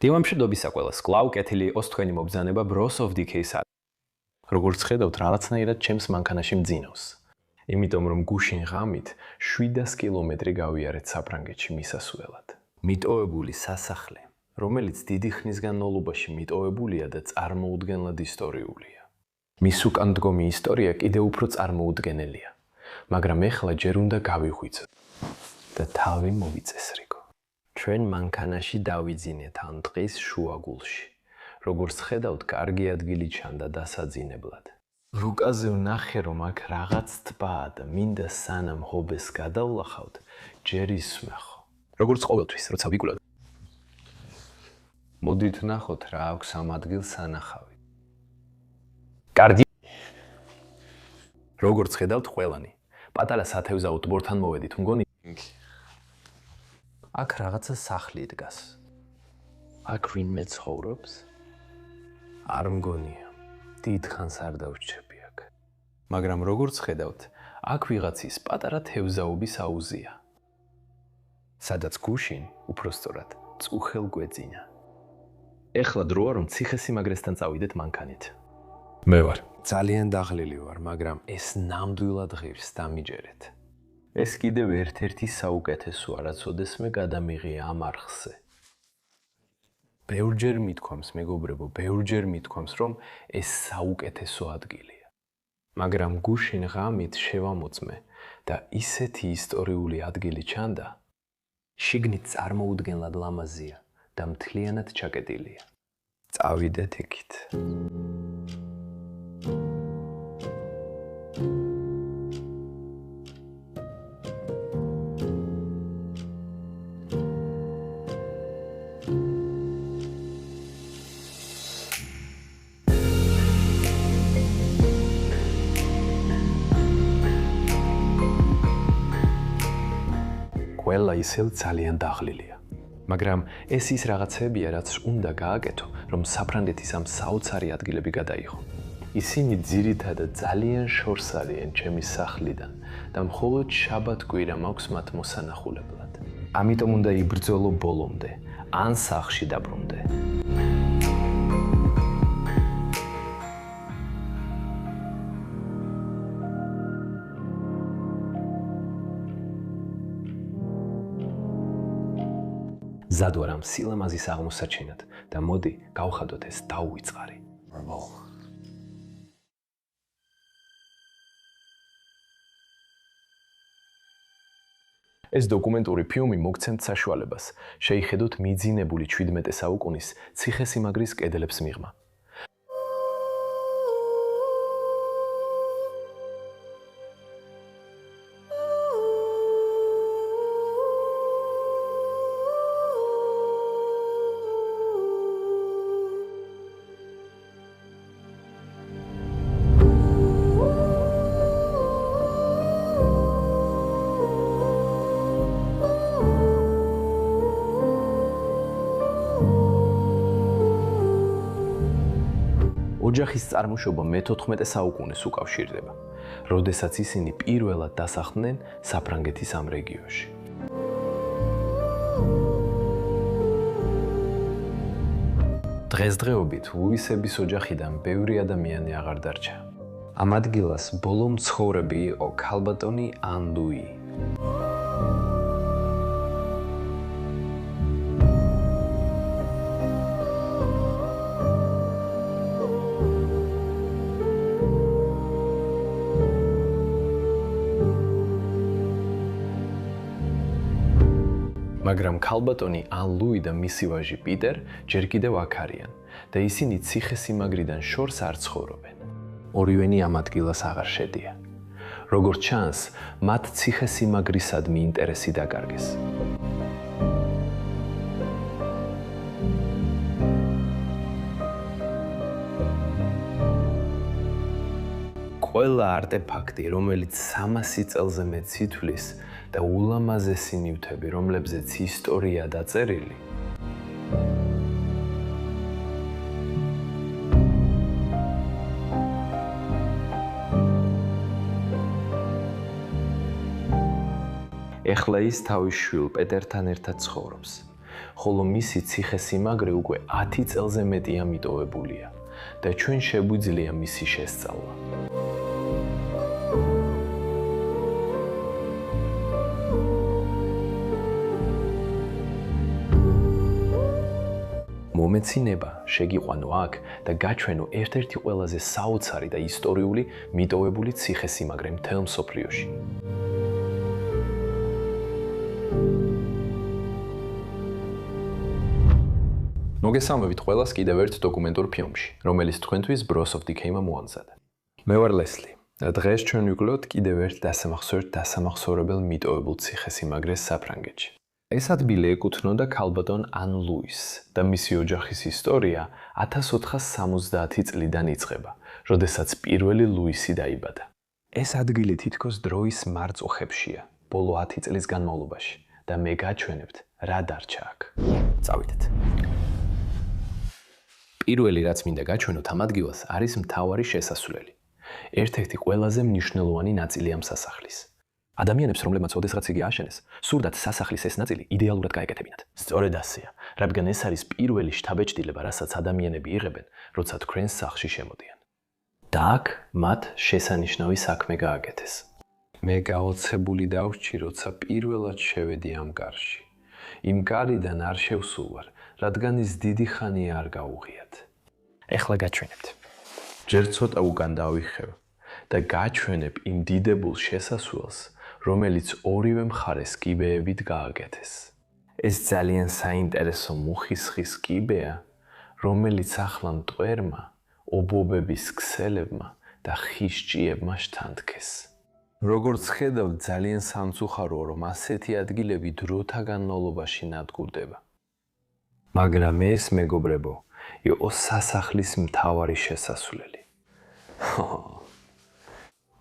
დილამშვიდობის საკველას კлау კეთილი იყოს თქვენი მობრძანება Bros of Decay-ს. როგორც ხედავთ, რაღაცნაირად ჩემს მანქანაში მძინავს. იმიტომ რომ გუშინ ღამით 700 კილომეტრი გავიარეთ საფრანგეთში მისასვლელად. მიტოვებული სასახლე, რომელიც დიდი ხნის განმავლობაში მიტოვებულია და წარმოუდგენლად ისტორიულია. მის უკან დგომი ისტორია კიდევ უფრო წარმოუდგენელია, მაგრამ ეხლა ჯერ უნდა გავიღვიძოთ და თავი მოვიწესრიგო. ჩვენ მანქანაში დავიძინეთ ამ დღის შუაგულში. როგორც ხედავთ, კარგი ადგილი ჩანდა დასაძინებლად. რუკაზე ვნახე, რომ აქ რაღაც ტბაა და მინდა სანამ ჰობეს გადავლახავთ, ჯერ ისმეხო. როგორც ყოველთვის, როცა ვიკვლევ. მოდით ნახოთ რა აქვს ამ ადგილს სანახავი. კარგი. როგორც ხედავთ, ყველანი. პატარა სათევზაო ტბორთან მოვედით, მგონი? აქ რაღაცა სახლი დგას. აქ ვინმე ცხოვრობს? არ მგონია. დიდხანს არ დავრჩები აქ. მაგრამ როგორც ხედავთ, აქ ვიღაცის პატარა თევზაობის აუზია. სადაც გუშინ, უпроსტორად, წუხელ გვეძინა. ეხლა დროა რომ ციხესიმაგრესთან წავიდეთ მანქანით. მე ვარ. ძალიან დაღლილი ვარ, მაგრამ ეს ნამდვილად ღირს დამიჯერეთ. ეს კიდევ ერთ-ერთი საუკეთესოა, რაც ოდესმე გადამიღია ამ არხზე. ბევრჯერ მithქვამს, მეგობრებო, ბევრჯერ მithქვამს, რომ ეს საუკეთესო ადგილია. მაგრამ გუშინ ღამით შევამოწმე და ისეთი ისტორიული ადგილი ჩანდა, შიგნით წარმოუდგენლად ლამაზია და მთლიანად ჩაკეტილია. წავიდეთ იქით. ყველა ისევ ძალიან დაღლილია. მაგრამ ეს ის რაღაცებია, რაც უნდა გააკეთო, რომ საფრანგეთის ამ საოცარი ადგილები გადაიღო. ისინი ძირითადად ძალიან შორს არიან ჩემი სახლიდან და მხოლოდ შაბათ-კვირა მაქვს მათ მოსანახულებლად. ამიტომ უნდა იბრძოლო ბოლომდე, ან სახლში დაბრუნდე. ზად ვარ ამ სილამაზის აღმოსაჩინად და მოდი გავხადოთ ეს დაუვიწყარი. ეს დოკუმენტური ფილმი მოგცემთ საშუალებას შეიხედოთ მიძინებული 17 საუკუნის ციხესიმაგრის კედლებს მიღმა. ოჯახის წარმოშობა მე-14 საუკუნეს უკავშირდება, როდესაც ისინი პირველად დასახლდნენ საფრანგეთის ამ რეგიონში. დღესდღეობით ლუისების ოჯახიდან ბევრი ადამიანი აღარ დარჩა. ამ ადგილას ბოლო მცხოვრები იყო ქალბატონი ან ლუი. მაგრამ ქალბატონი ან ლუი და მისი ვაჟი პიტერ ჯერ კიდევ აქ არიან და ისინი ციხესიმაგრიდან შორს არ ცხოვრობენ. ორივენი ამ ადგილას აღარ შედიან. როგორც ჩანს, მათ ციხესიმაგრისადმი ინტერესი დაკარგეს. ყველა არტეფაქტი, რომელიც 300 წელზე მეტს ითვლის და ულამაზესი ნივთები, რომლებზეც ისტორია დაწერილი, ეხლა ის თავის შვილ პეტერთან ერთად ცხოვრობს. ხოლო მისი ციხესიმაგრე უკვე 10 წელზე მეტია მიტოვებულია და ჩვენ შეგვიძლია მისი შესწავლა. მომეცინება შეგიყვანო აქ და გაჩვენო ერთ-ერთი ყველაზე საოცარი და ისტორიული მიტოვებული ციხესიმაგრე მთელ მსოფლიოში. მოგესალმებით ყველას კიდევ ერთ დოკუმენტურ ფილმში, რომელიც თქვენთვის Bros of Decay-მა მოამზადა. მე ვარ ლესლი და დღეს ჩვენ ვიგვივლოთ კიდევ ერთ დასამახსოვრებელ მიტოვებულ ციხესიმაგრეს საფრანგეთში. ეს ადგილი ეკუთვნოდა ქალბატონ ან ლუის და მისი ოჯახის ისტორია 1470 წლიდან იწყება, როდესაც პირველი ლუისი დაიბადა. ეს ადგილი თითქოს დროის მარწუხებშია, ბოლო 10 წლის განმავლობაში და მე გაჩვენებთ რა დარჩა აქ. წავიდეთ. პირველი რაც მინდა გაჩვენოთ ამ ადგილას არის მთავარი შესასვლელი. ერთ-ერთი ყველაზე მნიშვნელოვანი ნაწილი ამ სასახლის. ადამიანებს, რომლებმაც ოდესღაც იგი ააშენეს, სურდათ სასახლის ეს ნაწილი იდეალურად გაეკეთებინათ. სწორედ ასეა, რადგან ეს არის პირველი შთაბეჭდილება, რასაც ადამიანები იღებენ, როცა თქვენს სახლში შემოდიან. და აქ მათ შესანიშნავი საქმე გააკეთეს. მე გაოცებული დავრჩი, როცა პირველად შევედი ამ კარში. იმ კარიდან არ შევსულვარ, რადგან ის დიდი ხანია არ გაუღიათ. ეხლა გაჩვენებთ. ჯერ ცოტა უკან დავიხევ და გაჩვენებ იმ დიდებულ შესასვლელს, რომელიც ორივე მხარეს კიბეებით გააკეთეს. ეს ძალიან საინტერესო მუხის ხის კიბეა, რომელიც ახლა მტვერმა, ობობების ქსელებმა და ხის ჭიებმა შთანთქეს. როგორც ხედავთ, ძალიან სამწუხაროა, რომ ასეთი ადგილები დროთა განმავლობაში ნადგურდება. მაგრამ ეს, მეგობრებო, იყო სასახლის მთავარი შესასვლელი.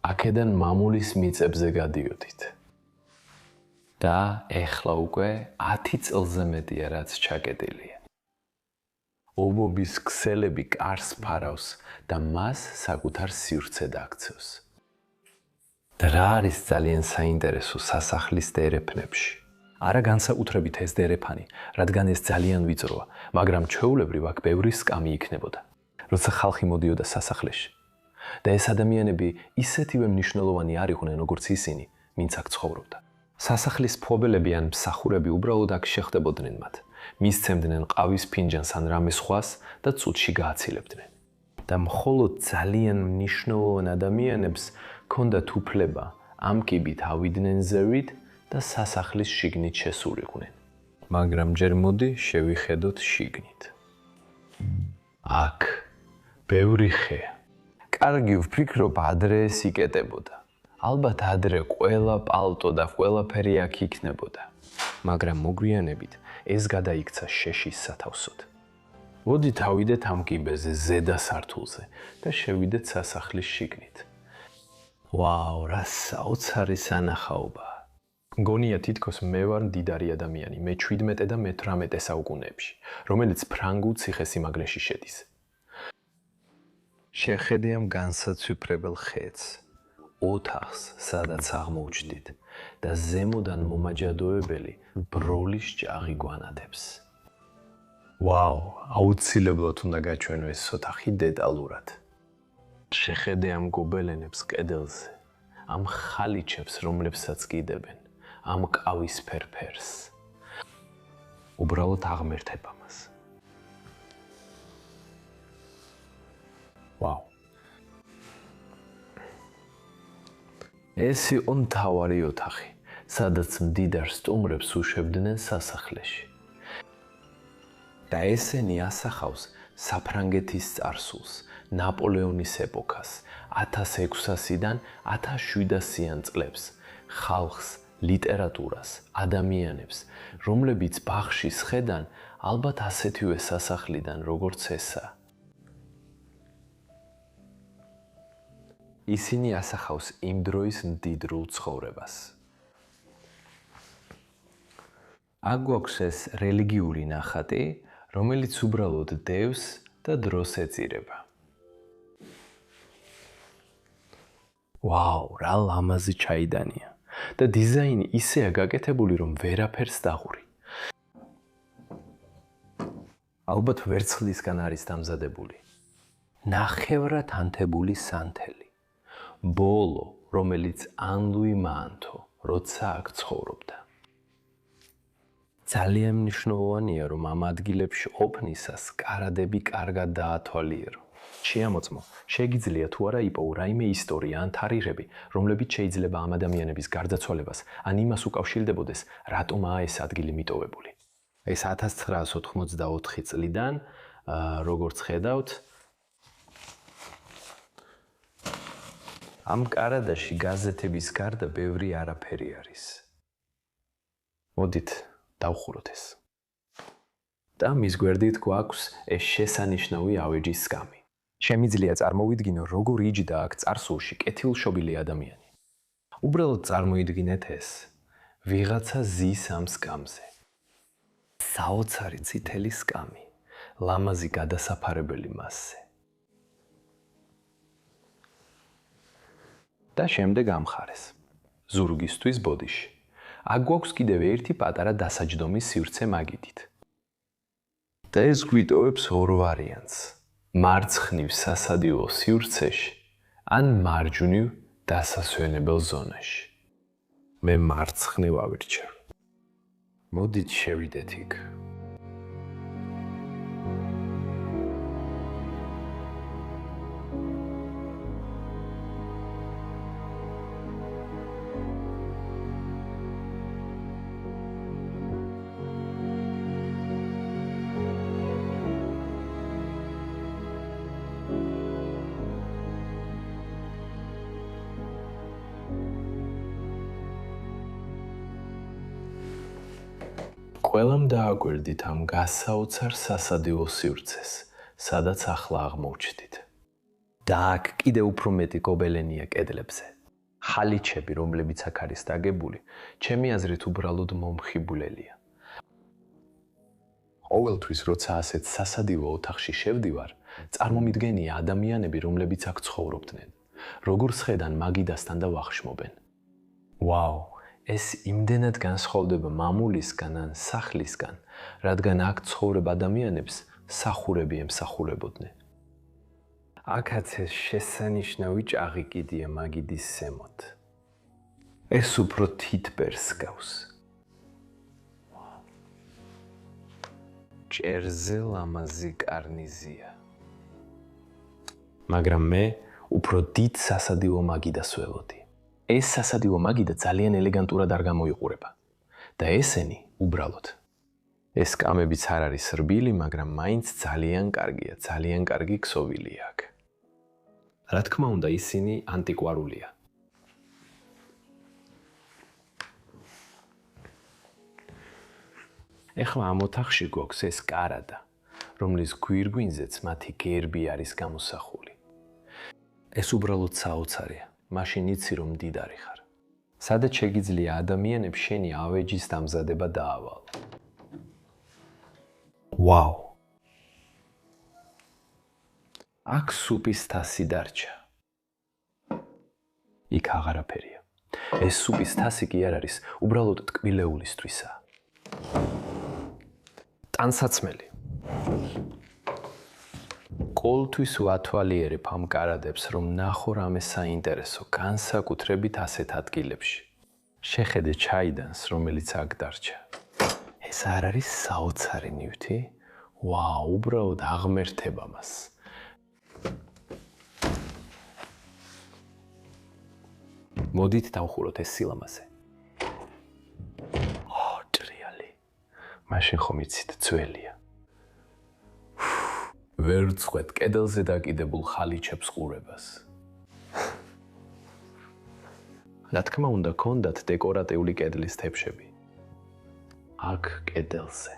აქედან მამულის მიწებზე გადიოდით. და ეხლა უკვე 10 წელზე მეტია რაც ჩაკეტილია. ობობის ქსელები კარს ფარავს და მას საკუთარ სივრცედ აქცევს. და რა არის ძალიან საინტერესო სასახლის დერეფნებში? არა განსაკუთრებით ეს დერეფანი, რადგან ეს ძალიან ვიწროა, მაგრამ ჩვეულებრივ აქ ბევრი სკამი იქნებოდა. როცა ხალხი მოდიოდა სასახლეში და ეს ადამიანები ისეთივე მნიშვნელოვანი არ იყვნენ, როგორც ისინი, ვინც აქ ცხოვრობდა. სასახლის მფლობელები ან მსახურები უბრალოდ აქ შეხდებოდნენ მათ, მისცემდნენ ყავის ფინჯანს ან რამე სხვას და წუთში გააცილებდნენ. და მხოლოდ ძალიან მნიშვნელოვან ადამიანებს ჰქონდათ უფლება ამ კიბით ავიდნენ ზევით და სასახლის შიგნით შესულიყვნენ. მაგრამ ჯერ მოდი შევიხედოთ შიგნით. აქ ბევრი ხე. კარგი ვფიქრობ, ადრე ეს იკეტებოდა. ალბათ ადრე ყველა პალტო და ყველაფერი აქ იქნებოდა. მაგრამ მოგვიანებით ეს გადაიქცა შეშის სათავსოდ. მოდით ავიდეთ ამ კიბეზე ზედა სართულზე და შევიდეთ სასახლის შიგნით. ვაუ, რა საოცარი სანახაობაა. მგონია თითქოს მე ვარ მდიდარი ადამიანი, მე 17 და მე 18 საუკუნეებში, რომელიც ფრანგულ ციხესიმაგრეში შედის. შეხედე ამ განსაცვიფრებელ ხეთს, ოთახს, სადაც აღმოჩნდით და ზემოდან მომაჯადოებელი ბროლის ჭაღი გვანათებს. ვაუ, აუცილებლად უნდა გაჩვენო ეს ოთახი დეტალურად. შეხედე ამ გობელენებს კედელზე, ამ ხალიჩებს, რომლებსაც კიდებენ, ამ ყავისფერ ფერს. უბრალოდ აღმერთებ ამას. ვაუ. ეს იყო მთავარი ოთახი, სადაც მდიდარ სტუმრებს უშვებდნენ სასახლეში. და ესენი ასახავს საფრანგეთის წარსულს, ნაპოლეონის ეპოქას, 1600-დან 1700-იან წლებს, ხალხს, ლიტერატურას, ადამიანებს, რომლებიც ბაღში სხედან ალბათ ასეთივე სასახლიდან, როგორც ესა. ისინი ასახავს იმ დროის მდიდრულ ცხოვრებას. აქ გვაქვს ეს რელიგიური ნახატი, რომელიც უბრალოდ დევს და დროს ეწირება. ვაუ, რა ლამაზი ჩაიდანია და დიზაინი ისეა გაკეთებული, რომ ვერაფერს დაღური. ალბათ ვერცხლისგან არის დამზადებული. ნახევრად ანთებული სანთელი. ბოლო, რომელიც ან ლუი მაანთო, როცა აქ ცხოვრობდა. ძალიან მნიშვნელოვანია, რომ ამ ადგილებში ყოფნისას კარადები კარგად დაათვალიერო. შეამოწმო, შეგიძლია თუ არა იპოვო რაიმე ისტორია ან თარიღები, რომლებიც შეიძლება ამ ადამიანების გარდაცვალებას ან იმას უკავშირდებოდეს, რატომაა ეს ადგილი მიტოვებული. ეს 1984 წლიდან, როგორც ხედავთ, ამ კარადაში გაზეთების გარდა ბევრი არაფერი არის. მოდით დავხუროთ ეს. და მის გვერდით გვაქვს ეს შესანიშნავი ავეჯის სკამი. შემიძლია წარმოვიდგინო, როგორ იჯდა აქ წარსულში კეთილშობილი ადამიანი. უბრალოდ წარმოიდგინეთ ეს. ვიღაცა ზის ამ სკამზე. საოცარი წითელი სკამი, ლამაზი გადასაფარებელი მასზე. და შემდეგ ამხარეს. ზურგისთვის ბოდიში. აქ გვაქვს კიდევ ერთი პატარა დასაჯდომის სივრცე მაგიდით. და ეს გვიტოვებს ორ ვარიანტს. მარცხნივ სასადილო სივრცეში ან მარჯვნივ დასასვენებელ ზონაში. მე მარცხნივ ავირჩევ. მოდით შევიდეთ იქ. ყველამ დააგვერდით ამ გასაოცარ სასადილო სივრცეს, სადაც ახლა აღმოჩნდით. და აქ კიდევ უფრო მეტი გობელენია კედლებზე. ხალიჩები, რომლებიც აქ არის დაგებული, ჩემი აზრით უბრალოდ მომხიბვლელია. ყოველთვის, როცა ასეთ სასადილო ოთახში შევდივარ, წარმომიდგენია ადამიანები, რომლებიც აქ ცხოვრობდნენ, როგორ სხედან მაგიდასთან და ვახშმობენ. ვაუ! ეს იმდენად განსხვავდება მამულისგან ან სახლისგან, რადგან აქ ცხოვრებ ადამიანებს სახურები ემსახურებოდნენ. აქაც ეს შესანიშნავი ჭაღი კიდია მაგიდის ზემოთ. ეს უფრო თითბერს გავს. ჭერზე ლამაზი კარნიზია. მაგრამ მე უფრო დიდ სასადილო მაგიდას ველოდი. ეს სასადილო მაგიდა ძალიან ელეგანტურად არ გამოიყურება. და ესენი უბრალოდ. ეს კამებიც არ არის რბილი, მაგრამ მაინც ძალიან კარგია, ძალიან კარგი ქსოვილია აქ. რა თქმა უნდა, ისინი ანტიკვარულია. ეხლა ამ ოთახში გვაქვს ეს კარადა, რომლის გვირგვინზეც მათი გერბი არის გამოსახული. ეს უბრალოდ საოცარია. მაშინ იცი, რომ მდიდარი ხარ. სადაც შეგიძლია ადამიანებს შენი ავეჯის დამზადება დაავალო. ვაუ! აქ სუპის თასი დარჩა. იქ აღარაფერია. ეს სუპის თასი კი არ არის, უბრალოდ ტკბილეულისთვისაა. ტანსაცმელი. ყოველთვის ვათვალიერებ ამ კარადებს, რომ ნახო რამე საინტერესო, განსაკუთრებით ასეთ ადგილებში. შეხედე ჩაიდანს, რომელიც აქ დარჩა. ეს არ არის საოცარი ნივთი? ვაუ, უბრალოდ აღმერთება მას. მოდით დავხუროთ ეს სილამაზე. ჭრიალი. მაშინ ხომ იცით, ძველია. ვერ წვეთ კედელზე დაკიდებულ ხალიჩებს ყურებას. რა თქმა უნდა, გქონდათ დეკორატიული კედლის თეფშები. აქ კედელზე.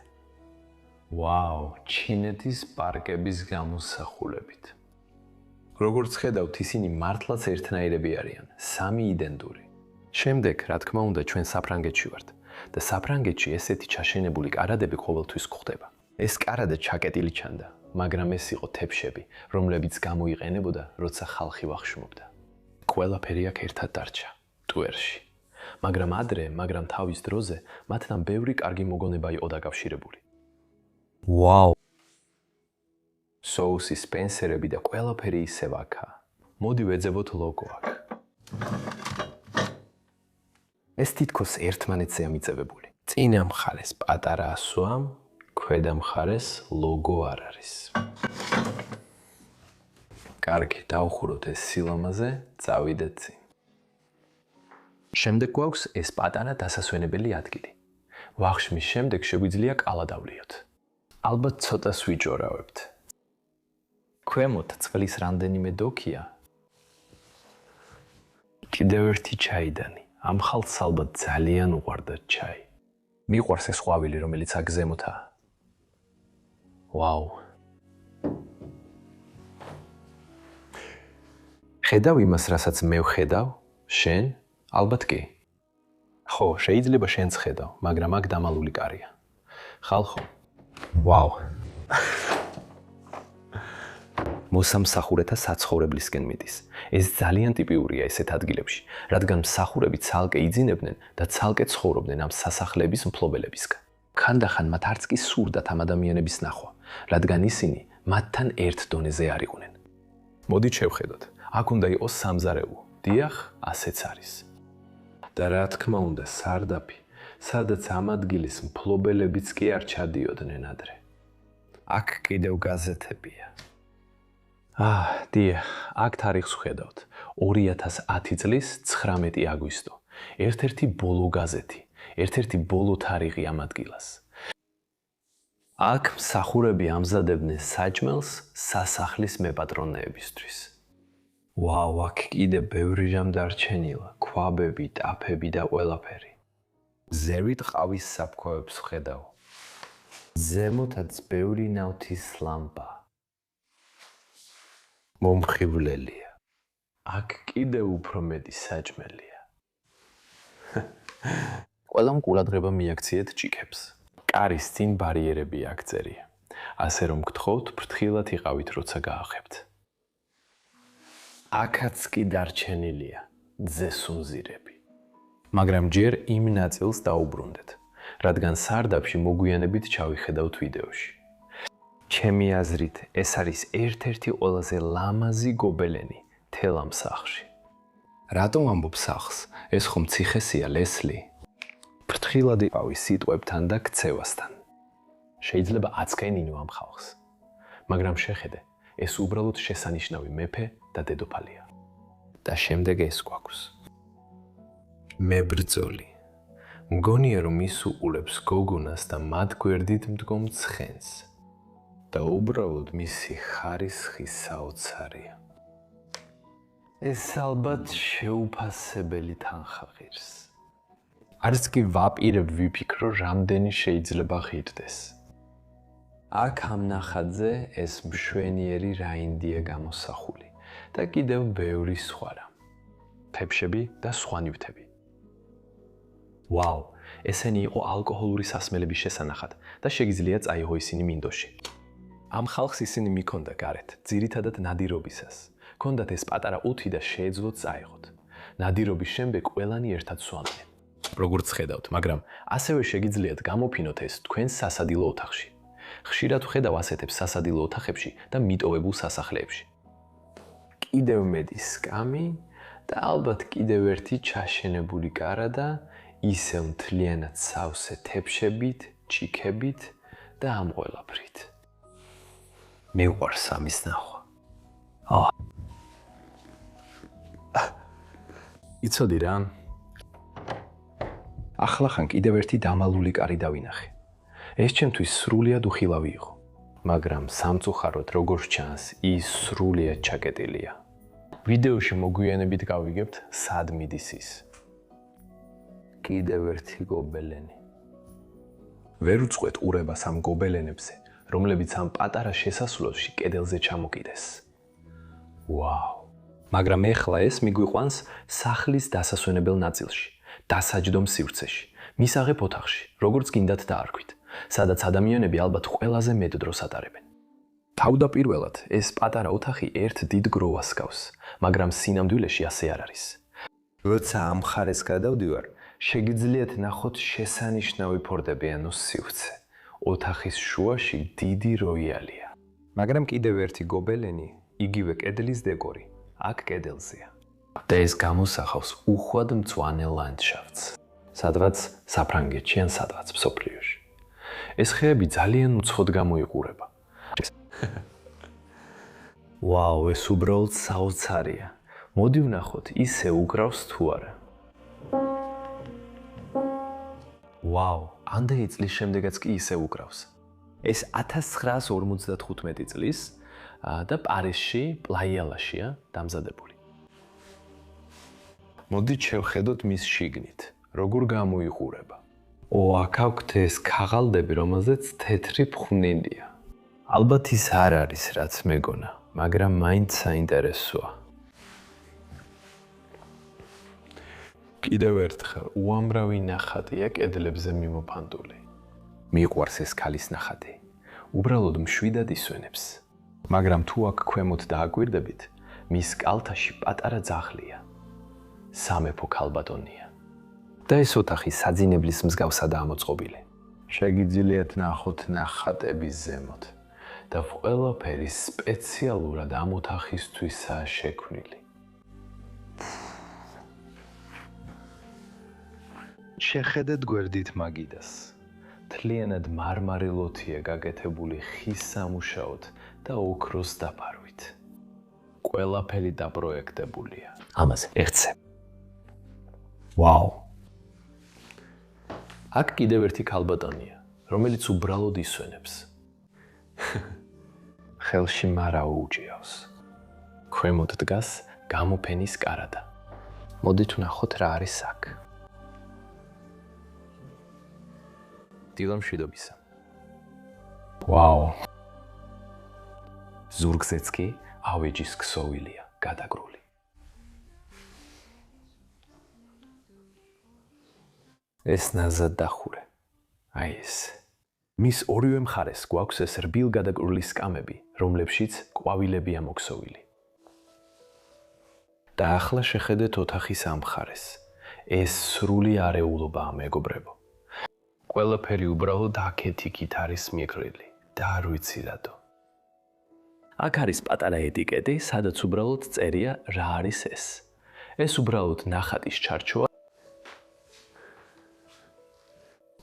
ვაუ, ჩინეთის პარკების გამოსახულებით. როგორც ხედავთ, ისინი მართლაც ერთნაირები არიან, სამი იდენტური. შემდეგ, რა თქმა უნდა, ჩვენ საფრანგეთში ვართ და საფრანგეთში ესეთი ჩაშენებული კარადები ყოველთვის გვხვდება. ეს კარადა ჩაკეტილი ჩანდა. მაგრამ ეს იყო თეფშები, რომლებიც გამოიყენებოდა, როცა ხალხი ვახშმობდა. ყველაფერი აქ ერთად დარჩა, ტუერში. მაგრამ თავის დროზე მათთან ბევრი კარგი მოგონება იყო დაკავშირებული. ვაუ! Соуси, სპენსერები და ყველაფერი ისევ აქაა. მოდი ვეძებოთ ლოგო აქ. ეს თითქოს ერთმანეთზეა მიწევებული. წინა მხარეს პატარა ასოა, ქვედა მხარეს ლოგო არ არის. კარგი, დავხუროთ ეს სილამაზე, წავიდეთ წინ. შემდეგ გვაქვს ეს პატარა დასასვენებელი ადგილი. ვახშმის შემდეგ შეგვიძლია კალა დავლიოთ. ალბათ ცოტას ვიჯორავებთ. ქვემოთ წყლის რამდენიმე დოქია. კიდევ ერთი ჩაიდანი. ამ ხალხს ალბათ ძალიან უყვარდათ ჩაი. მიყვარს ეს ყვავილი, რომელიც აქ ზემოთაა. ვაუ. ხედავ იმას, რასაც მე ვხედავ? შენ? ალბათ კი. ხო, შეიძლება შენც ხედავ, მაგრამ აქ დამალული კარია. ხალხო. ვაუ. მოსამსახურეთა საცხოვრებლისკენ მიდის. ეს ძალიან ტიპიურია ესეთ ადგილებში, რადგან მსახურები ცალკე იძინებდნენ და ცალკე ცხოვრობდნენ ამ სასახლეების მფლობელებისგან. ხანდახან მათ არც კი სურდათ ამ ადამიანების ნახვა, რადგან ისინი მათთან ერთ დონეზე არ იყვნენ. მოდით შევხედოთ. აქ უნდა იყოს სამზარეულო. დიახ, ასეც არის. და რა თქმა უნდა, სარდაფი, სადაც ამ ადგილის მფლობელებიც კი არ ჩადიოდნენ ადრე. აქ კიდევ გაზეთებია. დიახ, აქ თარიღს ვხედავთ. 2010 წლის 19 აგვისტო. ერთ-ერთი ბოლო გაზეთი, ერთ-ერთი ბოლო თარიღი ამ ადგილას. აქ მსახურები ამზადებდნენ საჭმელს სასახლის მეპატრონეებისთვის. ვაუ, აქ კიდე ბევრი რამ დარჩენილა, ქვაბები, ტაფები და ყველაფერი. ზევით ყავის საფქვევებს ვხედავ. ზემოთაც ბევრი ნავთის ლამპა. მომხიბვლელია. აქ კიდევ უფრო მეტი საჭმელია. ყველამ ყურადღება მიაქციეთ ჭიქებს. კარის წინ ბარიერები აქ წერია. ასე რომ გთხოვთ, ფრთხილად იყავით, როცა გაახებთ. აქაც კი დარჩენილია ძესუნზირები. მაგრამ ჯერ იმ ნაწილს დაუბრუნდეთ, რადგან სარდაფში მოგვიანებით ჩავიხედავთ ვიდეოში. ჩემი აზრით, ეს არის ერთ-ერთი ყველაზე ლამაზი გობელენი თელ ამ სახლში. რატომ ამბობ სახლს? ეს ხომ ციხესია, ლესლი? ფრთხილად იყავი სიტყვებთან და ქცევასთან. შეიძლება აცქენინო ამ ხალხს. მაგრამ შეხედე, ეს უბრალოდ შესანიშნავი მეფე და დედოფალია. და შემდეგ ეს გვაქვს. მებრძოლი. მგონია, რომ ის უყურებს გოგონას და მათ გვერდით მდგომ ცხენს. და უბრალოდ მისი ხარისხი საოცარია. ეს ალბათ შეუფასებელი თანხა ღირს. არც კი ვაპირებ ვიფიქრო, რამდენი შეიძლება ღირდეს. აქ ამ ნახატზე ეს მშვენიერი რაინდია გამოსახული და კიდევ ბევრი სხვა რამ. ფებშები და სხვა ნივთები. ვაუ, ესენი იყო ალკოჰოლური სასმელების შესანახად და შეგიძლია წაიღო ისინი მინდოში. ამ ხალხს ისინი მიქონდა გარეთ, ძირითადად ნადირობისას. ქონდათ ეს პატარა უთი და შეეძლოთ წაიღოთ. ნადირობის შემდეგ ყველანი ერთად სვამდნენ. როგორც ხედავთ, მაგრამ ასევე შეგიძლიათ გამოფინოთ ეს თქვენს სასადილო ოთახში. ხშირად ვხედავ ასეთებს სასადილო ოთახებში და მიტოვებულ სასახლეებში. კიდევ მეტი სკამი და ალბათ კიდევ ერთი ჩაშენებული კარა და ისევ მთლიანად სავსე თეფშებით, ჭიქებით და ამ ყველაფრით. მეუყვარს ამის ნახვა. იცოდი რა? ახლახან კიდევ ერთი დამალული კარი დავინახე. ეს ჩემთვის სრულიად უხილავი იყო, მაგრამ სამწუხაროდ როგორც ჩანს, ის სრულიად ჩაკეტილია. ვიდეოში მოგვიანებით გავიგებთ, სად მიდის ის. კიდევ ერთი გობელენი. ვერ უწყვეთ ყურებას ამ გობელენებზე, რომლებიც ამ პატარა შესასვლელში კედელზე ჩამოკიდეს. ვაუ! მაგრამ ეხლა ეს მიგვიყვანს სახლის დასასვენებელ ნაწილში, დასაჯდომ სივრცეში, მისაღებ ოთახში, როგორც გინდათ დაარქვით, სადაც ადამიანები ალბათ ყველაზე მეტ დროს ატარებენ. თავდაპირველად ეს პატარა ოთახი ერთ დიდ გროვას ჰგავს, მაგრამ სინამდვილეში ასე არ არის. როცა ამ მხარეს გადავდივარ, შეგიძლიათ ნახოთ შესანიშნავი ფორტეპიანოს სივრცე. ოთახის შუაში დიდი როიალია. მაგრამ კიდევ ერთი გობელენი, იგივე კედლის დეკორი, აქ კედელზეა. და ეს გამოსახავს უხვად მწვანე ლანდშაფტს, სადღაც საფრანგეთში ან სადღაც მსოფლიოში. ეს ხეები ძალიან უცხოდ გამოიყურება. ვაუ, ეს უბრალოდ საოცარია. მოდი ვნახოთ, ისე უკრავს თუ არა. ვაუ, ამდენი წლის შემდეგაც კი ისე უკრავს. ეს 1955 წლის და პარიზში, პლაიალაშია დამზადებული. მოდით შევხედოთ მის შიგნით, როგორ გამოიყურება. აქ აქვთ ეს ქაღალდები, რომელზეც თეთრი ფხვნილია. ალბათ ის არ არის, რაც მეგონა, მაგრამ მაინც საინტერესოა. კიდევ ერთხელ, უამრავი ნახატია კედლებზე მიმოფანტული. მიყვარს ეს ქალის ნახატი. უბრალოდ მშვიდად ისვენებს. მაგრამ თუ აქ ქვემოთ დააკვირდებით, მის კალთაში პატარა ძაღლია. სამეფო ქალბატონია. და ეს ოთახი საძინებლის მსგავსადაა მოწყობილი. შეგიძლიათ ნახოთ ნახატები ზემოთ და ყველაფერი სპეციალურად ამ ოთახისთვისაა შექმნილი. შეხედეთ გვერდით მაგიდას. თლიანად მარმარილოთია გაკეთებული ხის სამუშაოდ და ოქროს დაფარვით. ყველაფერი დაპროექტებულია. ამაზე ეხცე. ვაუ. აქ კიდევ ერთი ქალბატონია, რომელიც უბრალოდ ისვენებს. ხელში მარა უჭიავს. ქვემოთ დგას გამოფენის კარადა. მოდით ვნახოთ რა არის აქ. დილამშვიდობისა. ვაუ. ზურგზეც კი ავეჯის ქსოვილია გადაგრული. ეს ნაზად დახურე. აი ეს. მის ორივე მხარეს გვაქვს ეს რბილ გადაგრული სკამები, რომლებშიც ყვავილებია მოქსოვილი. და ახლა შეხედეთ ოთახის ამ მხარეს. ეს სრული არეულობაა, მეგობრებო. ყველაფერი უბრალოდ აქეთ-იქით არის მიგრილი და არ ვიცი რატო. აქ არის პატარა ეტიკეტი, სადაც უბრალოდ წერია რა არის ეს. ეს უბრალოდ ნახატის ჩარჩოა.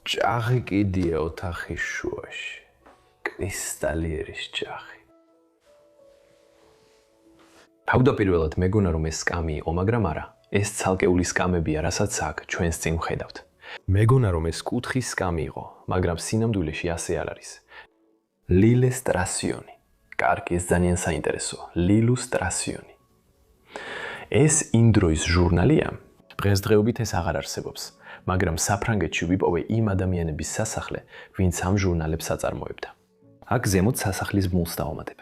ჭაღი კიდია ოთახის შუაში. კრისტალიერის ჭაღი. თავდაპირველად მეგონა რომ ეს სკამი იყო, მაგრამ არა. ეს ცალკეული სკამებია, რასაც აქ ჩვენს წინ ვხედავთ. მეგონა რომ ეს კუთხის სკამი იყო, მაგრამ სინამდვილეში ასე არ არის. ლილესტრასიონი. კარგი, ეს ძალიან საინტერესოა. ლილუსტრასიონი. ეს იმ დროის ჟურნალია. დღესდღეობით ეს აღარ არსებობს, მაგრამ საფრანგეთში ვიპოვე იმ ადამიანების სასახლე, ვინც ამ ჟურნალებს აწარმოებდა. აქ ზემოთ სასახლის ბმულს დავამატებ.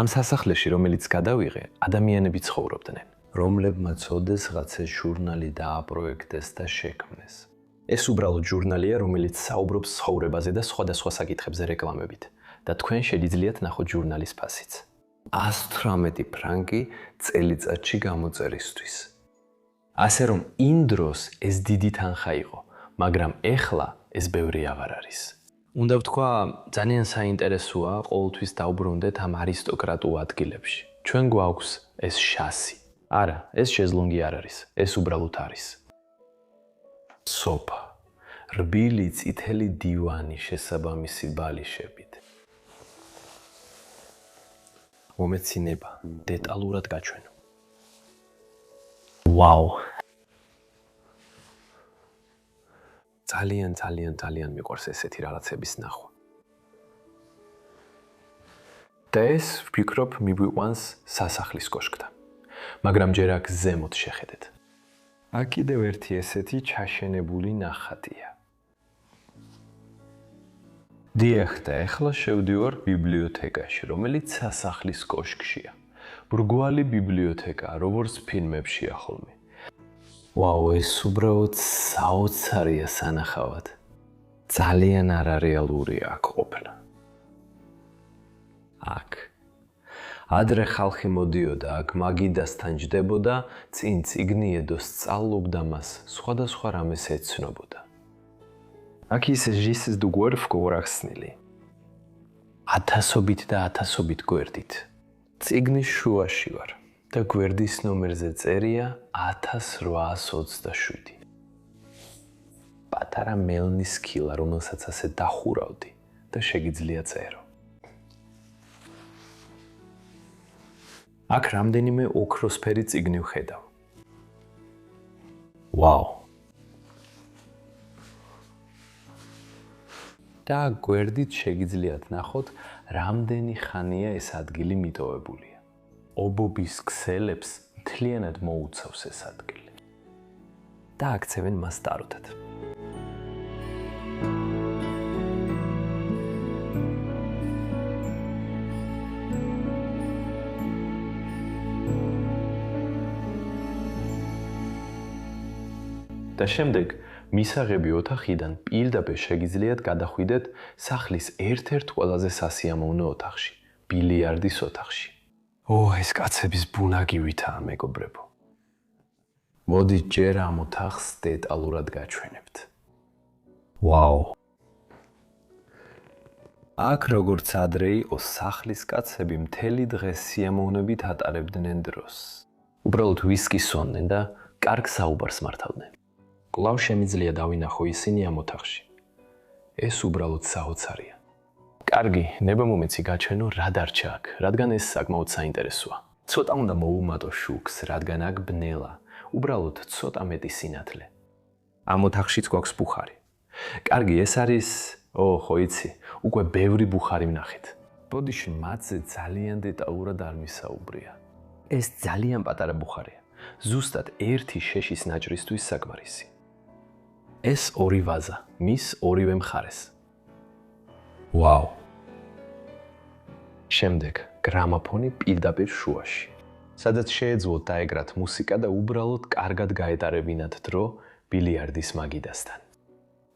ამ სასახლეში, რომელიც გადავიღე, ადამიანები ცხოვრობდნენ, რომლებმაც ოდესღაც ეს ჟურნალი დააპროექტეს და შექმნეს. ეს უბრალოდ ჟურნალია, რომელიც საუბრობს ცხოვრებაზე და სხვადასხვა საკითხებზე რეკლამებით და თქვენ შეგიძლიათ ნახოთ ჟურნალის ფასიც. 118 ფრანკი წელიწადში გამოწერისთვის. ასე რომ იმ დროს ეს დიდი თანხა იყო, მაგრამ ეხლა ეს ბევრი აღარ არის. უნდა ვთქვა, ძალიან საინტერესოა ყოველთვის დაუბრუნდეთ ამ არისტოკრატულ ადგილებში. ჩვენ გვაქვს ეს შასი. არა, ეს შეზლონგი არ არის, ეს უბრალოდ არის. სოფა, რბილი წითელი დივანი შესაბამისი ბალიშებით. მომეცინება, დეტალურად გაჩვენო. ვაუ. ძალიან მიყვარს ესეთი რაღაცების ნახვა. და ეს, ვფიქრობ, მიგვიყვანს სასახლის კოშკთან. მაგრამ ჯერ აქ ზემოთ შეხედეთ. აქ კიდევ ერთი ესეთი ჩაშენებული ნახატია. დიახ, და ახლა შევდივარ ბიბლიოთეკაში, რომელიც სასახლის კოშკშია. ბრგვალი ბიბლიოთეკა, როგორც ფილმებშია ხოლმე. ვაუ, ეს უბრალოდ საოცარია სანახავად. ძალიან არარეალურია აქ ყოფნა. აქ. ადრე ხალხი მოდიოდა აქ მაგიდასთან ჯდებოდა, წინ წიგნიედო სწავლობდა მას, სხვადასხვა რამეს ეცნობოდა. Aqui c'est juste du gorf coraxnili. ათასობით და ათასობით გვერდით. წიგნის შუაში ვარ და გვერდის ნომერზე წერია 1827. პატარა მელნის სქილა, რომელსაც ასე დახურავდი და შეგიძლია წერო. აქ რამდენიმე ოქროსფერი წიგნი ვხედავ. ვაუ. და გვერდით შეგიძლიათ ნახოთ, რამდენი ხანია ეს ადგილი მიტოვებულია. ობობის ქსელებს მთლიანად მოუცავს ეს ადგილი. და აქცევენ მას ტაროთად. და შემდეგ მისაღები ოთახიდან პირდაპირ შეგიძლიათ გადახვიდეთ სახლის ერთ-ერთ ყველაზე სასიამოვნო ოთახში, ბილიარდის ოთახში. ეს კაცების ბუნაგივითაა, მეგობრებო. მოდით ჯერ ამ ოთახს დეტალურად გაჩვენებთ. ვაუ. აქ როგორც ადრე იყო, სახლის კაცები მთელი დღე სიამოვნებით ატარებდნენ დროს. უბრალოდ ვისკის სვამდნენ და კარგ საუბარს მართავდნენ. კვლავ შემიძლია დავინახო ისინი ამ ოთახში. ეს უბრალოდ საოცარია. კარგი, ნებამომეცი გაჩვენო რა დარჩა აქ, რადგან ეს საკმაოდ საინტერესოა. ცოტა უნდა მოუმატო შუქს, რადგან აქ ბნელა, უბრალოდ ცოტა მეტი სინათლე. ამ ოთახშიც გვაქვს ბუხარი. კარგი, ეს არის, ხო იცი, უკვე ბევრი ბუხარი ვნახეთ. ბოდიში მათზე ძალიან დეტალურად არ მისაუბრია. ეს ძალიან პატარა ბუხარია. ზუსტად ერთი შეშის ნაჭრისთვის საკმარისი. ეს ორი ვაზა, მის ორივე მხარეს. ვაუ. შემდეგ გრამაფონი პირდაპირ შუაში, სადაც შეეძლოთ დაეგრათ მუსიკა და უბრალოდ კარგად გაეტარებინათ დრო ბილიარდის მაგიდასთან.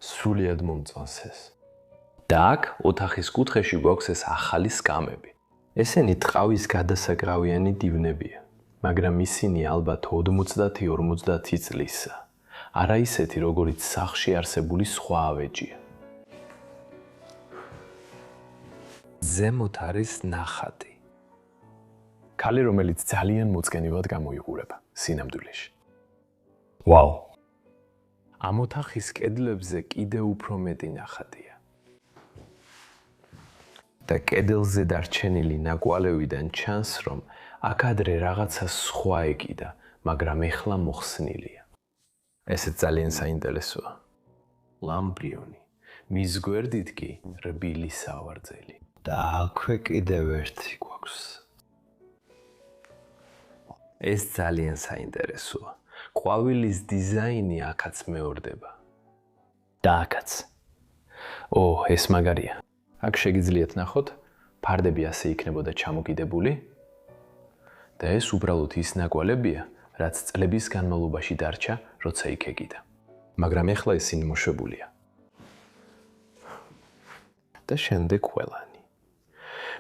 სრულიად მომწონს ეს. და აქ ოთახის კუთხეში გვაქვს ეს ახალი სკამები. ესენი ტყავის გადასაკრავიანი დივნებია, მაგრამ ისინი ალბათ 50-50 წლისა. არა ისეთი, როგორიც სახლში არსებული სხვა ავეჯია. ზემოთ არის ნახატი. ქალი, რომელიც ძალიან მოწკენილად გამოიყურება სინამდვილეში. ვაუ. ამ ოთახის კედლებზე კიდევ უფრო მეტი ნახატია. და კედელზე დარჩენილი ნაკვალევიდან ჩანს, რომ აქ ადრე რაღაცა სხვა ეკიდა, მაგრამ ეხლა მოხსნილია. ესეც ძალიან საინტერესოა. ლამბრიონი, მის გვერდით კი რბილი სავარძელი. და აქვე კიდევ ერთი გვაქვს. ეს ძალიან საინტერესოა. ყვავილის დიზაინი აქაც მეორდება. და აქაც. ეს მაგარია. აქ შეგიძლიათ ნახოთ, ფარდები ასე იქნებოდა ჩამოკიდებული. და ეს უბრალოდ ის ნაკვალებია, რაც წლების განმავლობაში დარჩა, როცა იქ ეკიდა. მაგრამ ეხლა ისინი მოშვებულია. და შემდეგ ყველანი.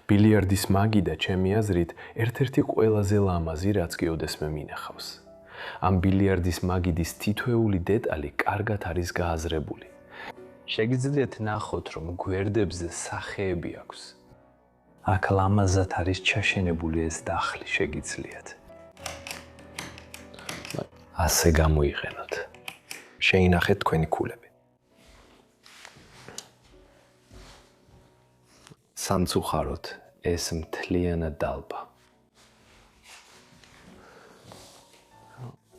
ბილიარდის მაგიდა, ჩემი აზრით, ერთ-ერთი ყველაზე ლამაზი, რაც კი ოდესმე მინახავს. ამ ბილიარდის მაგიდის თითოეული დეტალი კარგად არის გააზრებული. შეგიძლიათ ნახოთ, რომ გვერდებზე სახეები აქვს. აქ ლამაზად არის ჩაშენებული ეს დახლი, შეგიძლიათ. ასე გამოიყენოთ. შეინახეთ თქვენი ქულები. სამწუხაროდ, ეს მთლიანად დალბა.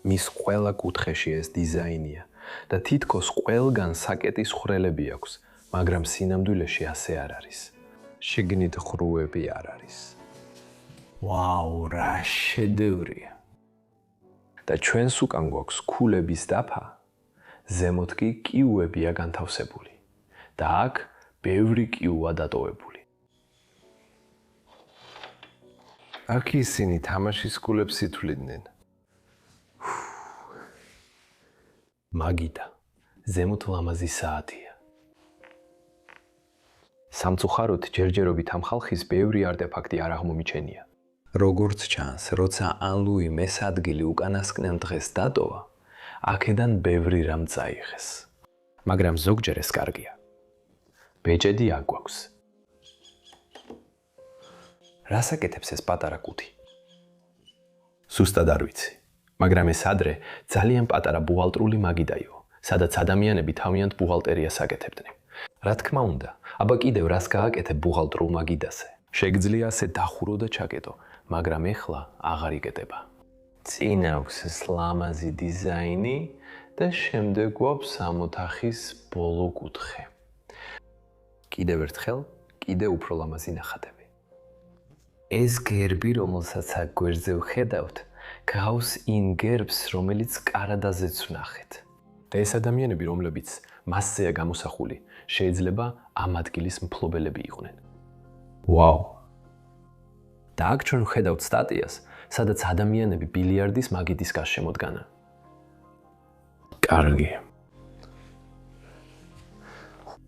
მის ყველა კუთხეში ეს დიზაინია და თითქოს ყველგან საკეტის ხვრელები აქვს, მაგრამ სინამდვილეში ასე არ არის. შიგნით ხრუები არ არის. ვაუ, რა შედევრია. და ჩვენს უკან გვაქვს ქულების დაფა, ზემოთ კი კიუებია განთავსებული და აქ ბევრი კიუა დატოვებული. აქ ისინი თამაშის კულებს ითვლიდნენ. მაგიდა, ზემოთ ლამაზი საათია. სამწუხაროდ, ჯერჯერობით ამ ხალხის ბევრი არტეფაქტი არ აღმომიჩენია. როგორც ჩანს, როცა ანლუი მეს ადგილი უკანასკნელ დღეს დატოვა, აქედან ბევრი რამ წაიღეს. მაგრამ ზოგჯერ ეს კარგია. ბეჭედი აქ გვაქვს. რას აკეთებს ეს პატარა კუდი? Სუსტად არ ვიცი, მაგრამ ეს ადრე ძალიან პატარა ბუღალტრული მაგიდა იყო, სადაც ადამიანები თავიანთ ბუღალტერიას აკეთებდნენ. რა თქმა უნდა, აბა კიდევ რას გააკეთებ ბუღალტრულ მაგიდაზე? შეგიძლია ასე დახურო და ჩაკეტო, მაგრამ ეხლა აღარ იკეტება. წინ აქვს ეს ლამაზი დიზაინი და შემდეგ გვაქვს ამ ოთახის ბოლო კუთხე. კიდევ ერთხელ, კიდევ უფრო ლამაზი ნახატები. ეს გერბი, რომელსაც აქ გვერდზე ვხედავთ, გავს იმ გერბს, რომელიც კარადაზეც ვნახეთ. და ეს ადამიანები, რომლებიც მასზეა გამოსახული, შეიძლება ამ ადგილის მფლობელები იყვნენ. ვაუ! და აქ ჩვენ ვხედავთ სტატიას, სადაც ადამიანები ბილიარდის მაგიდის გარშემოდგანან. კარგი.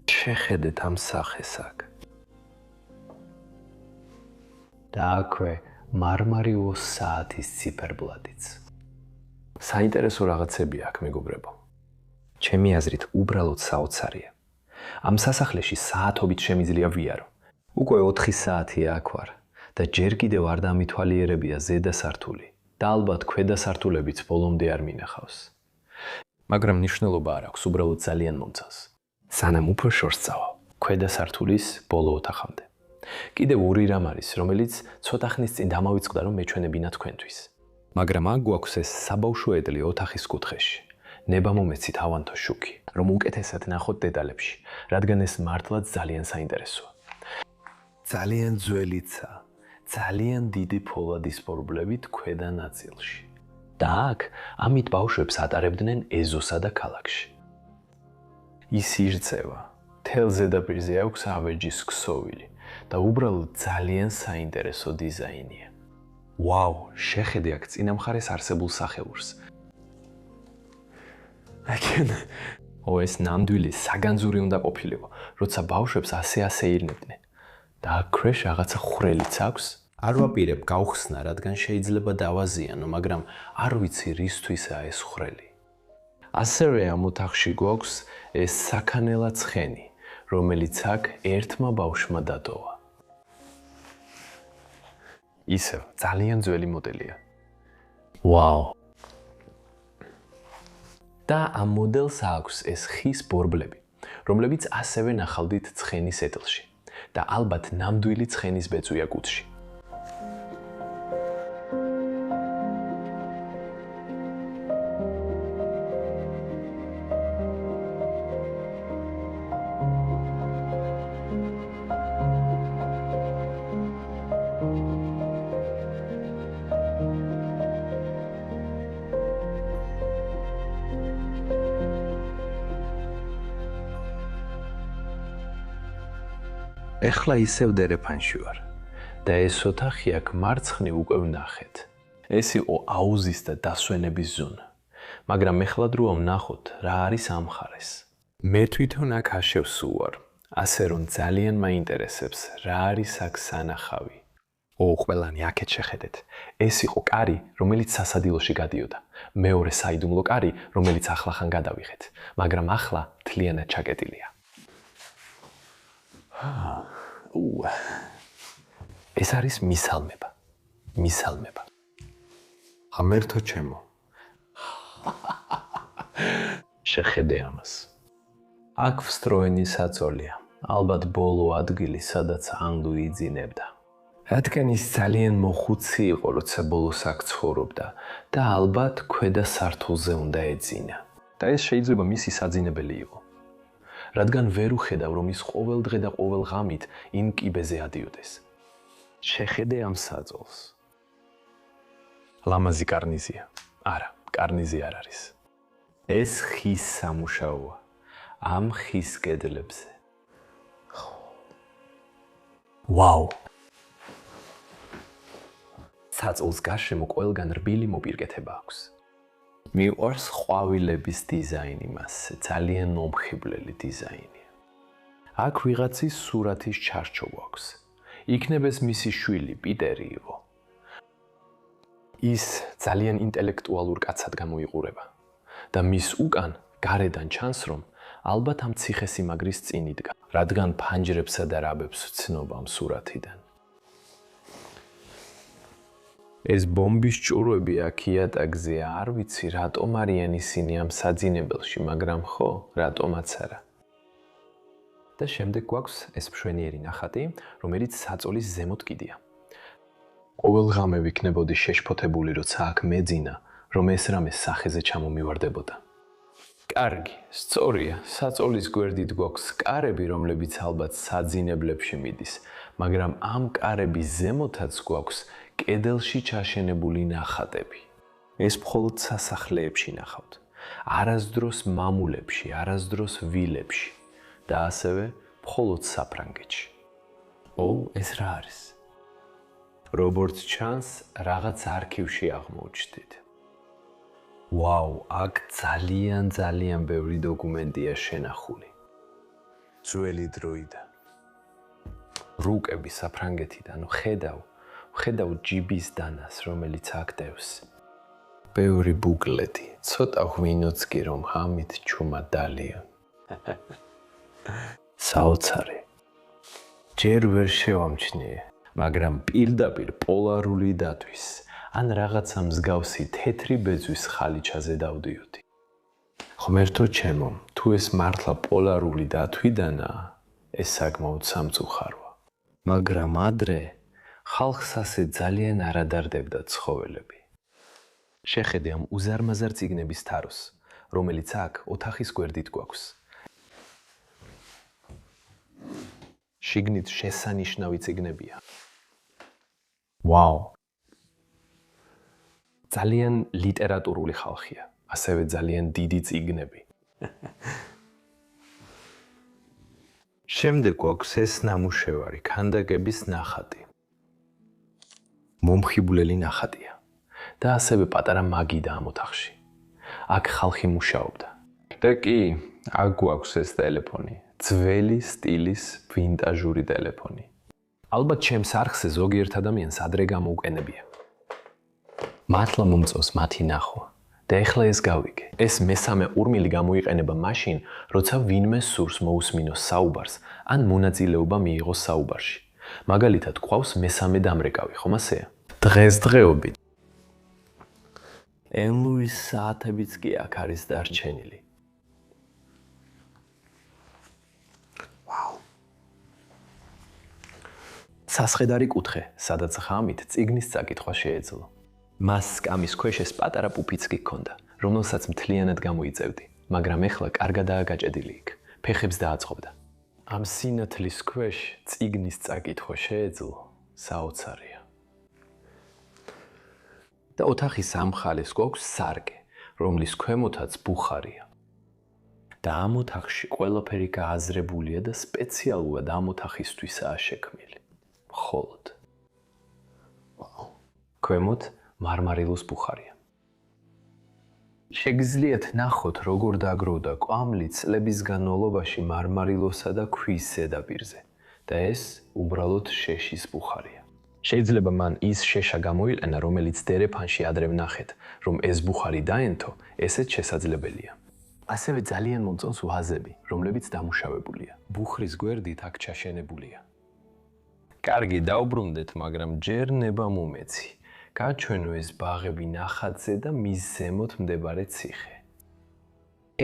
შეხედეთ ამ სახეს აქ. და აქვე მარმარილოს საათის ციფერბლადიც. საინტერესო რაღაცები აქ, მეგობრებო. ჩემი აზრით, უბრალოდ საოცარია. ამ სასახლეში საათობით შემიძლია ვიარო. უკვე 4 საათია აქ ვარ და ჯერ კიდევ არ დამითვალიერებია ზედა სართული და ალბათ ქვედა სართულებიც ბოლომდე არ მინახავს. მაგრამ მნიშვნელობა არ აქვს, უბრალოდ ძალიან მომწონს. სანამ უფრო შორს წავალ, ქვედა სართულის ბოლო ოთახამდე. კიდევ ორი რამ არის, რომელიც ცოტა ხნის წინ დამავიწყდა, რომ მეჩვენებინა თქვენთვის. მაგრამ აქ გვაქვს ეს საბავშვო ეტლი ოთახის კუთხეში. ნება მომეცი თავანთო შუქი, რომ უკეთესად ნახოთ დეტალებში, რადგან ეს მართლაც ძალიან საინტერესოა. ძალიან ძველიცა, ძალიან დიდი ფოლადის ფორბლებით ქვედა ნაწილში. და აქ ამით ბავშვებს ატარებდნენ ეზოსა და ქალაქში. ის ირწევა, თელ ზედაპირზე აქვს ავეჯის ქსოვილი და უბრალოდ ძალიან საინტერესო დიზაინია. ვაუ, შეხედე აქ წინა მხარეს არსებულ სახეურს. ეს ნამდვილი საგანძური უნდა ყოფილიყო, როცა ბავშვებს ასე ირნებდნენ. და აქ ქვეშ რაღაცა ხვრელიც აქვს. არ ვაპირებ გავხსნა, რადგან შეიძლება დავაზიანო, მაგრამ არ ვიცი რისთვისაა ეს ხვრელი. ასევე ამ ოთახში გვაქვს ეს საქანელა ცხენი, რომელიც აქ ერთმა ბავშვმა დატოვა. ისევ ძალიან ძველი მოდელია. ვაუ! და ამ მოდელს აქვს ეს ხის ბორბლები, რომლებიც ასევე ნახავდით ცხენის ეტლში და ალბათ ნამდვილი ცხენის ბეწვია კუდში. ეხლა ისევ დერეფანში ვარ და ეს ოთახი აქ მარცხნივ უკვე ვნახეთ. ეს იყო აუზის და დასვენების ზონა. მაგრამ ეხლა დროა ვნახოთ, რა არის ამ მხარეს. მე თვითონ აქ აშევსულ ვარ, ასე რომ ძალიან მაინტერესებს, რა არის აქ სანახავი. ყველანი აქეთ შეხედეთ. ეს იყო კარი, რომელიც სასადილოში გადიოდა. მეორე საიდუმლო კარი, რომელიც ახლახან გადავიღეთ, მაგრამ ახლა მთლიანად ჩაკეტილია. ეს არის მისალმება. მისალმება. ღმერთო ჩემო. შეხედე ამას. აქ ვსტროენი საწოლია. ალბათ ბოლო ადგილი, სადაც ანგლუ იძინებდა. რადგან ის ძალიან მოხუცი იყო, როცა ბოლოს აქ ცხოვრობდა და ალბათ ქვედა სართულზე უნდა ეძინა. და ეს შეიძლება მისი საძინებელი იყო. რადგან ვერ უხედავ, რომ ის ყოველ დღე და ყოველ ღამით იმ კიბეზე ადიოდეს. შეხედე ამ საწოლს. ლამაზი კარნიზია. არა, კარნიზი არ არის. ეს ხის სამუშაოა. ამ ხის კედლებზე. ვაუ! საწოლს გარშემო ყველგან რბილი მოპირკეთება აქვს. მიყვარს ყვავილების დიზაინი მასზე, ძალიან მომხიბვლელი დიზაინია. აქ ვიღაცის სურათის ჩარჩო გვაქვს. იქნებ ეს მისი შვილი, პიტერი იყო. ის ძალიან ინტელექტუალურ კაცად გამოიყურება და მის უკან გარედან ჩანს, რომ ალბათ ამ ციხესიმაგრის წინ იდგა, რადგან ფანჯრებსა და რაბებს ვცნობ ამ სურათიდან. ეს ბომბის ჭურვები აქ იატაკზე არ ვიცი რატომ არიან ისინი ამ საძინებელში, მაგრამ ხო, რატომაც არა. და შემდეგ გვაქვს ეს მშვენიერი ნახატი, რომელიც საწოლის ზემოთ კიდია. ყოველ ღამე ვიქნებოდი შეშფოთებული, როცა აქ მეძინა, რომ ეს რამე სახეზე ჩამომივარდებოდა. კარგი, სწორია, საწოლის გვერდით გვაქვს კარები, რომლებიც ალბათ საძინებლებში მიდის, მაგრამ ამ კარების ზემოთაც გვაქვს კედელში ჩაშენებული ნახატები. ეს მხოლოდ სასახლეებში ნახავთ, არასდროს მამულებში, არასდროს ვილებში და ასევე მხოლოდ საფრანგეთში. ეს რა არის? როგორც ჩანს, რაღაც არქივში აღმოჩნდით. ვაუ, აქ ძალიან ბევრი დოკუმენტია შენახული. ძველი დროიდან. რუკები საფრანგეთიდან, ხედავ ჯიბის დანას, რომელიც აქტევს. ბევრი ბუკლეტი, ცოტა ღვინოც კი რომ ამით ჩუმა დალია. საოცარი. ჯერ ვერ შევამჩნიე, მაგრამ პირდაპირ პოლარული დათვის. ან რაღაცა მსგავსი თეთრი ბეწვის ხალიჩაზე დავდიოდი. ღმერთო ჩემო, თუ ეს მართლა პოლარული დათვიდანაა, ეს საკმაოდ სამწუხაროა. მაგრამ ადრე ხალხს ასე ძალიან არ ადარდებდა ცხოველები. შეხედე ამ უზარმაზარ წიგნების თაროს, რომელიც აქ ოთახის გვერდით გვაქვს. შიგნით შესანიშნავი წიგნებია. ვაუ! ძალიან ლიტერატურული ხალხია, ასევე ძალიან დიდი წიგნები. შემდეგ გვაქვს ეს ნამუშევარი, ქანდაკების ნახატი. მომხიბვლელი ნახატია და ასევე პატარა მაგიდა ამ ოთახში. აქ ხალხი მუშაობდა. და კი, აქ გვაქვს ეს ტელეფონი, ძველი სტილის ვინტაჟური ტელეფონი. ალბათ ჩემს არხზე ზოგიერთ ადამიანს ადრე გამოუყენებია. მართლა მომწონს მათი ნახვა და ეხლა ეს გავიგე. ეს მესამე ურმილი გამოიყენება მაშინ, როცა ვინმე სურს მოусმინოს საუბარს ან მონაწილეობა მიიღოს საუბარში. მაგალითად, გვყავს მესამე დამრეკავი, ხომ ასეა? დღესდღეობით. ენ-ლუის საათებიც კი აქ არის დარჩენილი. ვაუ. სასხედარი კუთხე, სადაც ღამით წიგნის წაკითხვა შეეძლო. მას სკამის ქვეშ ეს პატარა პუფიც კი ჰქონდა, რომელსაც მთლიანად გამოიწევდი, მაგრამ ეხლა კარგადაა გაჭედილი იქ, ფეხებს დააწყობდა. ამ სინათლის ქვეშ წიგნის წაკითხვა შეეძლო, საოცარია. და ოთახის ამ ხალეს გვაქვს სარკე, რომლის ქვემოთაც ბუხარია. და ამ ოთახში ყველაფერი გააზრებულია და სპეციალურად ამ ოთახისთვისაა შექმნილი. მხოლოდ. ქვემოთ მარმარილოს ბუხარია. შეგიძლიათ ნახოთ, როგორ დაგროვდა კვამლი წლების განმავლობაში მარმარილოსა და ქვის ზედაპირზე და ეს უბრალოდ შეშის ბუხარია. შეიძლება მან ის შეშა გამოიყენა, რომელიც დერეფანში ადრე ვნახეთ, რომ ეს ბუხარი დაენთო, ესეც შესაძლებელია. ასევე ძალიან მომწონს ვაზები, რომლებიც დამუშავებულია. ბუხრის გვერდით აქ ჩაშენებულია. კარგი, დაუბრუნდეთ, მაგრამ ჯერ ნება მომეცი. გაჩვენო ეს ბაღები ნახატზე და მის ზემოთ მდებარე ციხე.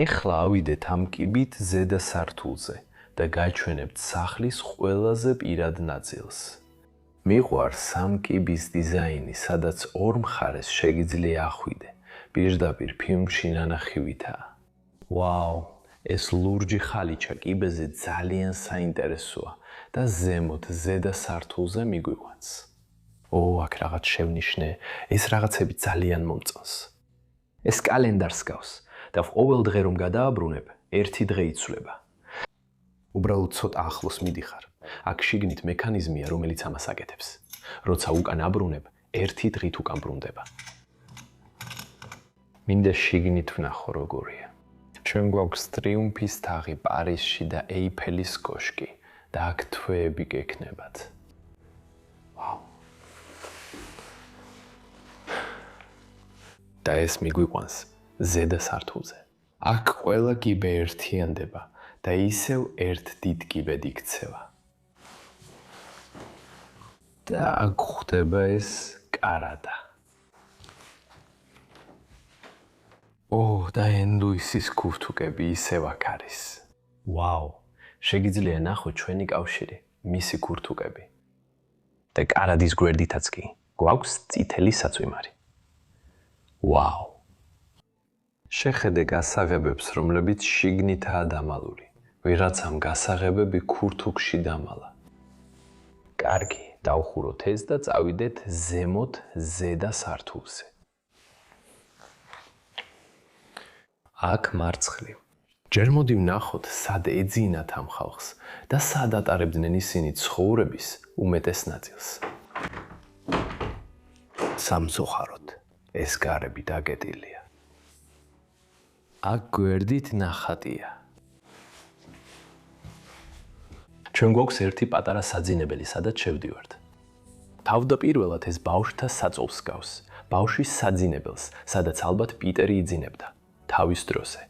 ეხლა ავიდეთ ამ კიბით ზედა სართულზე და გაჩვენებთ სახლის ყველაზე პირად ნაწილს. მიყვარს ამ კიბის დიზაინი, სადაც ორ მხარეს შეგიძლია ახვიდე, პირდაპირ ფილმში ნანახივითაა. ვაუ, ეს ლურჯი ხალიჩა კიბეზე ძალიან საინტერესოა და ზემოთ ზედა სართულზე მიგვიყვანს. აქ რაღაც შევნიშნე, ეს რაღაცები ძალიან მომწონს. ეს კალენდარს გავს და ყოველ დღე რომ გადააბრუნებ, ერთი დღე იცვლება. უბრალოდ ცოტა ახლოს მიდიხარ. აქ შიგნით მექანიზმია, რომელიც ამას აკეთებს. როცა უკან აბრუნებ, ერთი დღით უკან ბრუნდება. მინდა შიგნით ვნახო როგორია. ჩვენ გვაქვს ტრიუმფის თაღი პარიზში და ეიფელის კოშკი და აქ თვეები გექნებათ. ვაუ. და ეს მიგვიყვანს ზედა სართულზე. აქ ყველა კიბე ერთიანდება და ისევ ერთ დიდ კიბედ იქცევა. და აქ ხდება ეს კარადა. და ენ ლუისის ქურთუკები ისევ აქ არის. ვაუ, შეგიძლია ნახოთ ჩვენი კავშირი, მისი ქურთუკები. და კარადის გვერდითაც კი გვაქვს წითელი საწვიმარი. ვაუ. შეხედე გასაღებებს, რომლებიც შიგნითაა დამალული. ვიღაცამ გასაღებები ქურთუკში დამალა. კარგი, დავხუროთ ეს და წავიდეთ ზემოთ ზედა სართულზე. აქ მარცხლივ. ჯერ მოდი ვნახოთ, სად ეძინათ ამ ხალხს და სად ატარებდნენ ისინი ცხოვრების უმეტეს ნაწილს. სამწუხაროდ, ეს გარები დაკეტილია. აქ გვერდით ნახატია. ჩვენ გვაქვს ერთი პატარა საძინებელი, სადაც შევდივართ. თავდაპირველად ეს ბავშვთა საწოლს გავს, ბავშვის საძინებელს, სადაც ალბათ პიტერი იძინებდა, თავის დროზე.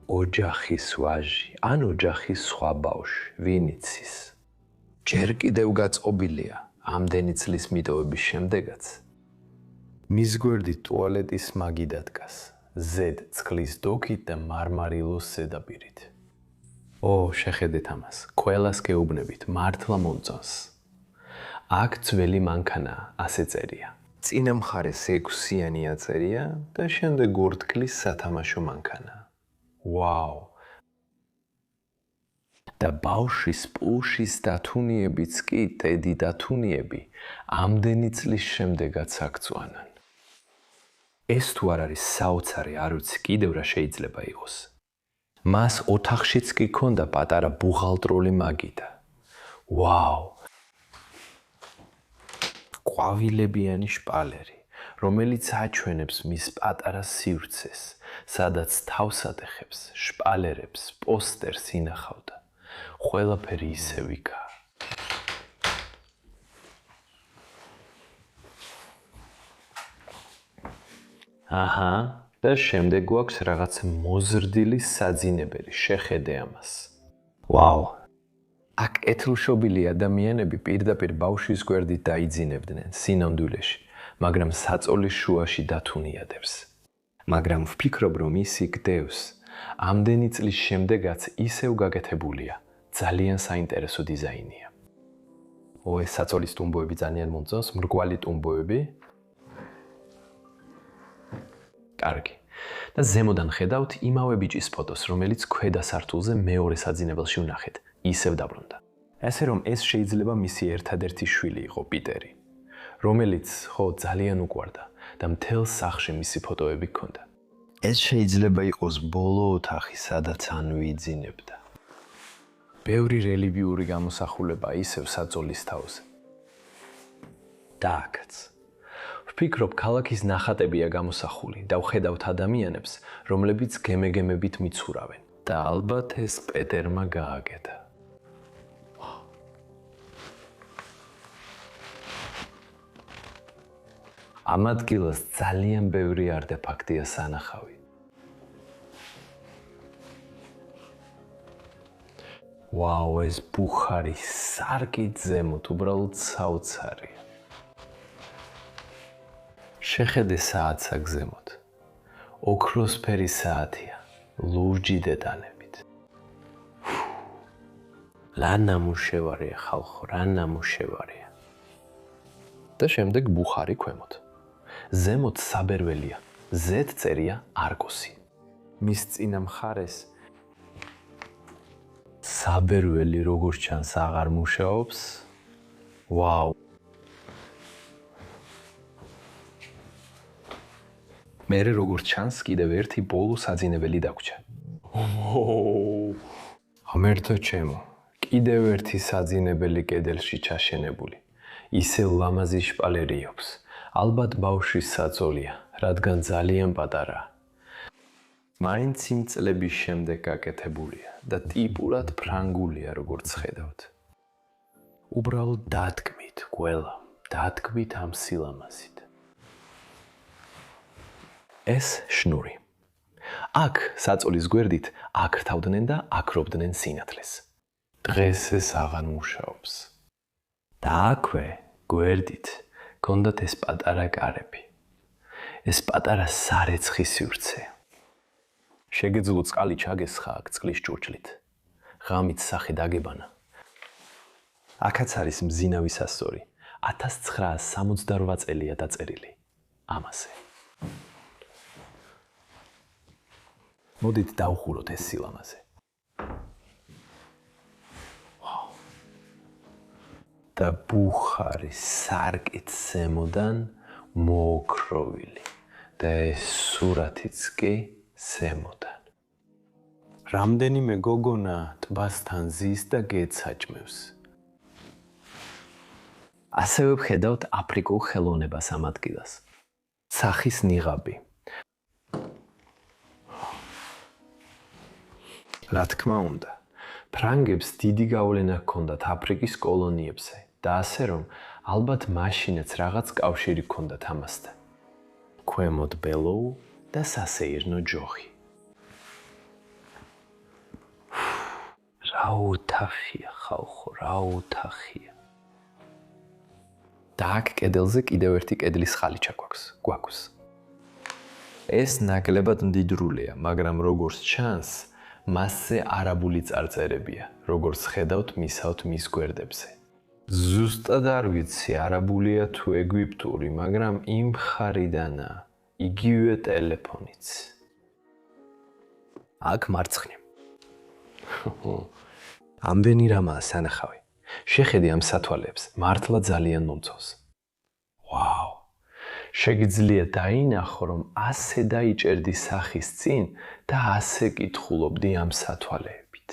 ოჯახის ვაჟი, ან ოჯახის სხვა ბავშვი, ვინ იცის? ჯერ კიდევ გაწყობილია, ამდენი წლის მიტოვების შემდეგაც. მის გვერდით ტუალეტის მაგიდა დგას, ზედ წყლის დოქით და მარმარილოს ზედაპირით. შეხედეთ ამას, ყველას გეუბნებით, მართლა მომწონს. აქ ძველი მანქანაა, ასე წერია. წინა მხარეს 6-იანი აწერია და შემდეგ ორთქლის სათამაშო მანქანა. ვაუ. და ბავშვის პულშის დათუნიებიც კი ტედი დათუნიები ამდენი წლის შემდეგაც აქცვანან. ეს თუ არ არის საოცარი, არ ვიცი კიდევ რა შეიძლება იყოს. მას ოთახშიც კი ქონდა პატარა ბუღალტრული მაგიდა. ვაუ. ყვავილებიანი შპალერი, რომელიც აჩვენებს მის პატარა სივრცეს, სადაც თავსატეხებს, შპალერებს, პოსტერს ინახავდა. ყველაფერი ისევ იქაა. აჰა, და შემდეგ გვაქვს რაღაც მოზრდილი საძინებელი, შეხედე ამას. ვაუ. აქ ეთლშობილი ადამიანები პირდაპირ ბავშვის გვერდით დაიძინებდნენ სინამდვილეში, მაგრამ საწოლის შუაში დათუნიადებს. მაგრამ ვფიქრობ, რომ ისი გდევს, ამდენი წლის შემდეგაც ისევ გაკეთებულია. ძალიან საინტერესო დიზაინია. ეს საწოლის ტუმბოები ძალიან მომწონს, მრგვალი ტუმბოები. კარგი. და ზემოდან ხედავთ იმავე ბიჭის ფოტოს, რომელიც ქვედა სართულზე მეორე საძინებელში ვნახეთ. ისევ დაბრუნდა. ესე რომ ეს შეიძლება მისი ერთადერთი შვილი იყო, პიტერი, რომელიც ძალიან უყვარდა და მთელ სახლში მისი ფოტოები ჰქონდა. ეს შეიძლება იყოს ბოლო ოთახი, სადაც ანვიძინებდა. ბევრი რელიგიური გამოსახულება ისევ საწოლის თავზე. და აქაც. ვფიქრობ, ქალაქის ნახატებია გამოსახული და ვხედავთ ადამიანებს, რომლებიც გემეგემებით მიცურავენ. და ალბათ ეს პეტერმა გააკეთა. ამ ადგილას ძალიან ბევრი არტეფაქტია სანახავი. ვაუ, ეს ბუხარი სარკით ზემოთ, უბრალოდ საოცარია. შეხედე საათს აქ ზემოთ. ოქროსფერი საათია, ლურჯი დეტალებით. რა ნამუშევარია ხალხო, რა ნამუშევარია. და შემდეგ ბუხარი ქვემოთ. ზემოთ საბერველია, ზედ წერია არგოსი. მის წინა მხარეს საბერველი როგორც ჩანს აღარ მუშაობს. ვაუ. მერე როგორც ჩანს კიდევ ერთი ბოლო საძინებელი დაგვრჩა. ღმერთო ჩემო, კიდევ ერთი საძინებელი კედელში ჩაშენებული. ისევ ლამაზი შპალერი აქვს. ალბათ ბავშვის საწოლია, რადგან ძალიან პატარაა. მაინც იმ წლების შემდეგ გაკეთებულია და ტიპურად ფრანგულია, როგორც ხედავთ. უბრალოდ დადგმით, ყველა, დადგმით ამ სილამაზით. ეს შნური. აქ საწოლის გვერდით აკრთავდნენ და აკრობდნენ სინათლეს. დღეს ეს აღარ მუშაობს. და აქვე გვერდით გონდათ ეს პატარა კარები. ეს პატარა სარეცხი სივრცე. შეგეძლო წყალი ჩაგესხა აქ წყლის ჭურჭლით. ღამით სახე დაგებანა. აქაც არის მზინავი სასწორი. 1968 წელია დაწერილი. ამაზე. მოდით დავხუროთ ეს სილამაზე. და ბუხარი სარკით ზემოდან მოოქროვილი და ეს სურათიც კი ზემოდან. რამდენიმე გოგონა ტბასთან ზის და გეცაჭმევს. ასევე ვხედავთ აფრიკულ ხელოვნებას ამ ადგილას. სახის ნიღაბი. რა თქმა უნდა, ფრანგებს დიდი გავლენა ჰქონდათ აფრიკის კოლონიებზე და ასე რომ ალბათ მაშინაც რაღაც კავშირი ჰქონდათ ამასთან. ქვემოთ ბელოუ და სასეირნო ჯოხი. რა ოთახია ხალხო, რა ოთახია. და აქ კედელზე კიდევ ერთი კედლის ხალიჩა გვაქვს. ეს ნაკლებად მდიდრულია, მაგრამ როგორც ჩანს, მასზე არაბული წარწერებია, როგორც ხედავთ მისავთ მის გვერდებზე. ზუსტად არ ვიცი, არაბულია თუ ეგვიპტური, მაგრამ იმ მხარიდანაა, იგივე ტელეფონიც. აქ მარცხნივ. ამდენი რამაა სანახავი. შეხედე ამ სათვალეებს, მართლა ძალიან მომწონს. ვაუ! შეგიძლია დაინახო, რომ ასე დაიჭერდი სახის წინ და ასე კითხულობდი ამ სათვალეებით.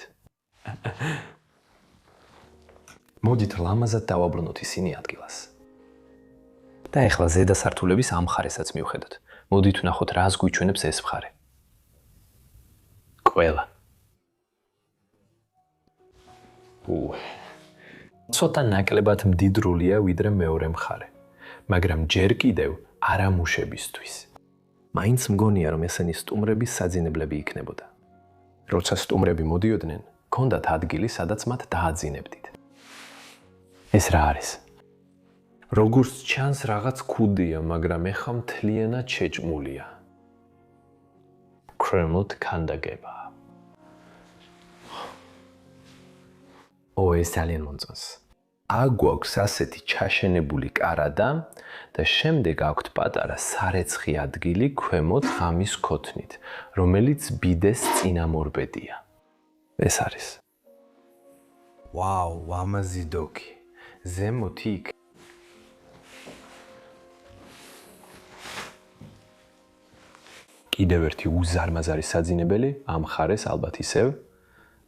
მოდით ლამაზად დავაბრუნოთ ისინი ადგილას. და ეხლა ზედა სართულების ამ მხარესაც მივხედოთ. მოდით ვნახოთ, რას გვიჩვენებს ეს მხარე. ყველა. ცოტა ნაკლებად მდიდრულია ვიდრე მეორე მხარე, მაგრამ ჯერ კიდევ არა მუშებისთვის. მაინც მგონია, რომ ესენი სტუმრების საძინებლები იქნებოდა. როცა სტუმრები მოდიოდნენ, ჰქონდათ ადგილი, სადაც მათ დააძინებდით. ეს რა არის? როგორც ჩანს, რაღაც ქუდია, მაგრამ ეხა მთლიანად შეჭმულია. კრემლთ ქანდაგება. ეს ძალიან მომწონს. აქ გვაქვს ასეთი ჩაშენებული კარადა და შემდეგ აქვთ პატარა სარეცხი ადგილი ქვემოთ ღამის ქოთნით, რომელიც ბიდეს წინამორბედია. ეს არის. ვაუ, ლამაზი დოკი. ზემოთ იქ. კიდევ ერთი უზარმაზარი საძინებელი, ამ მხარეს ალბათ ისევ,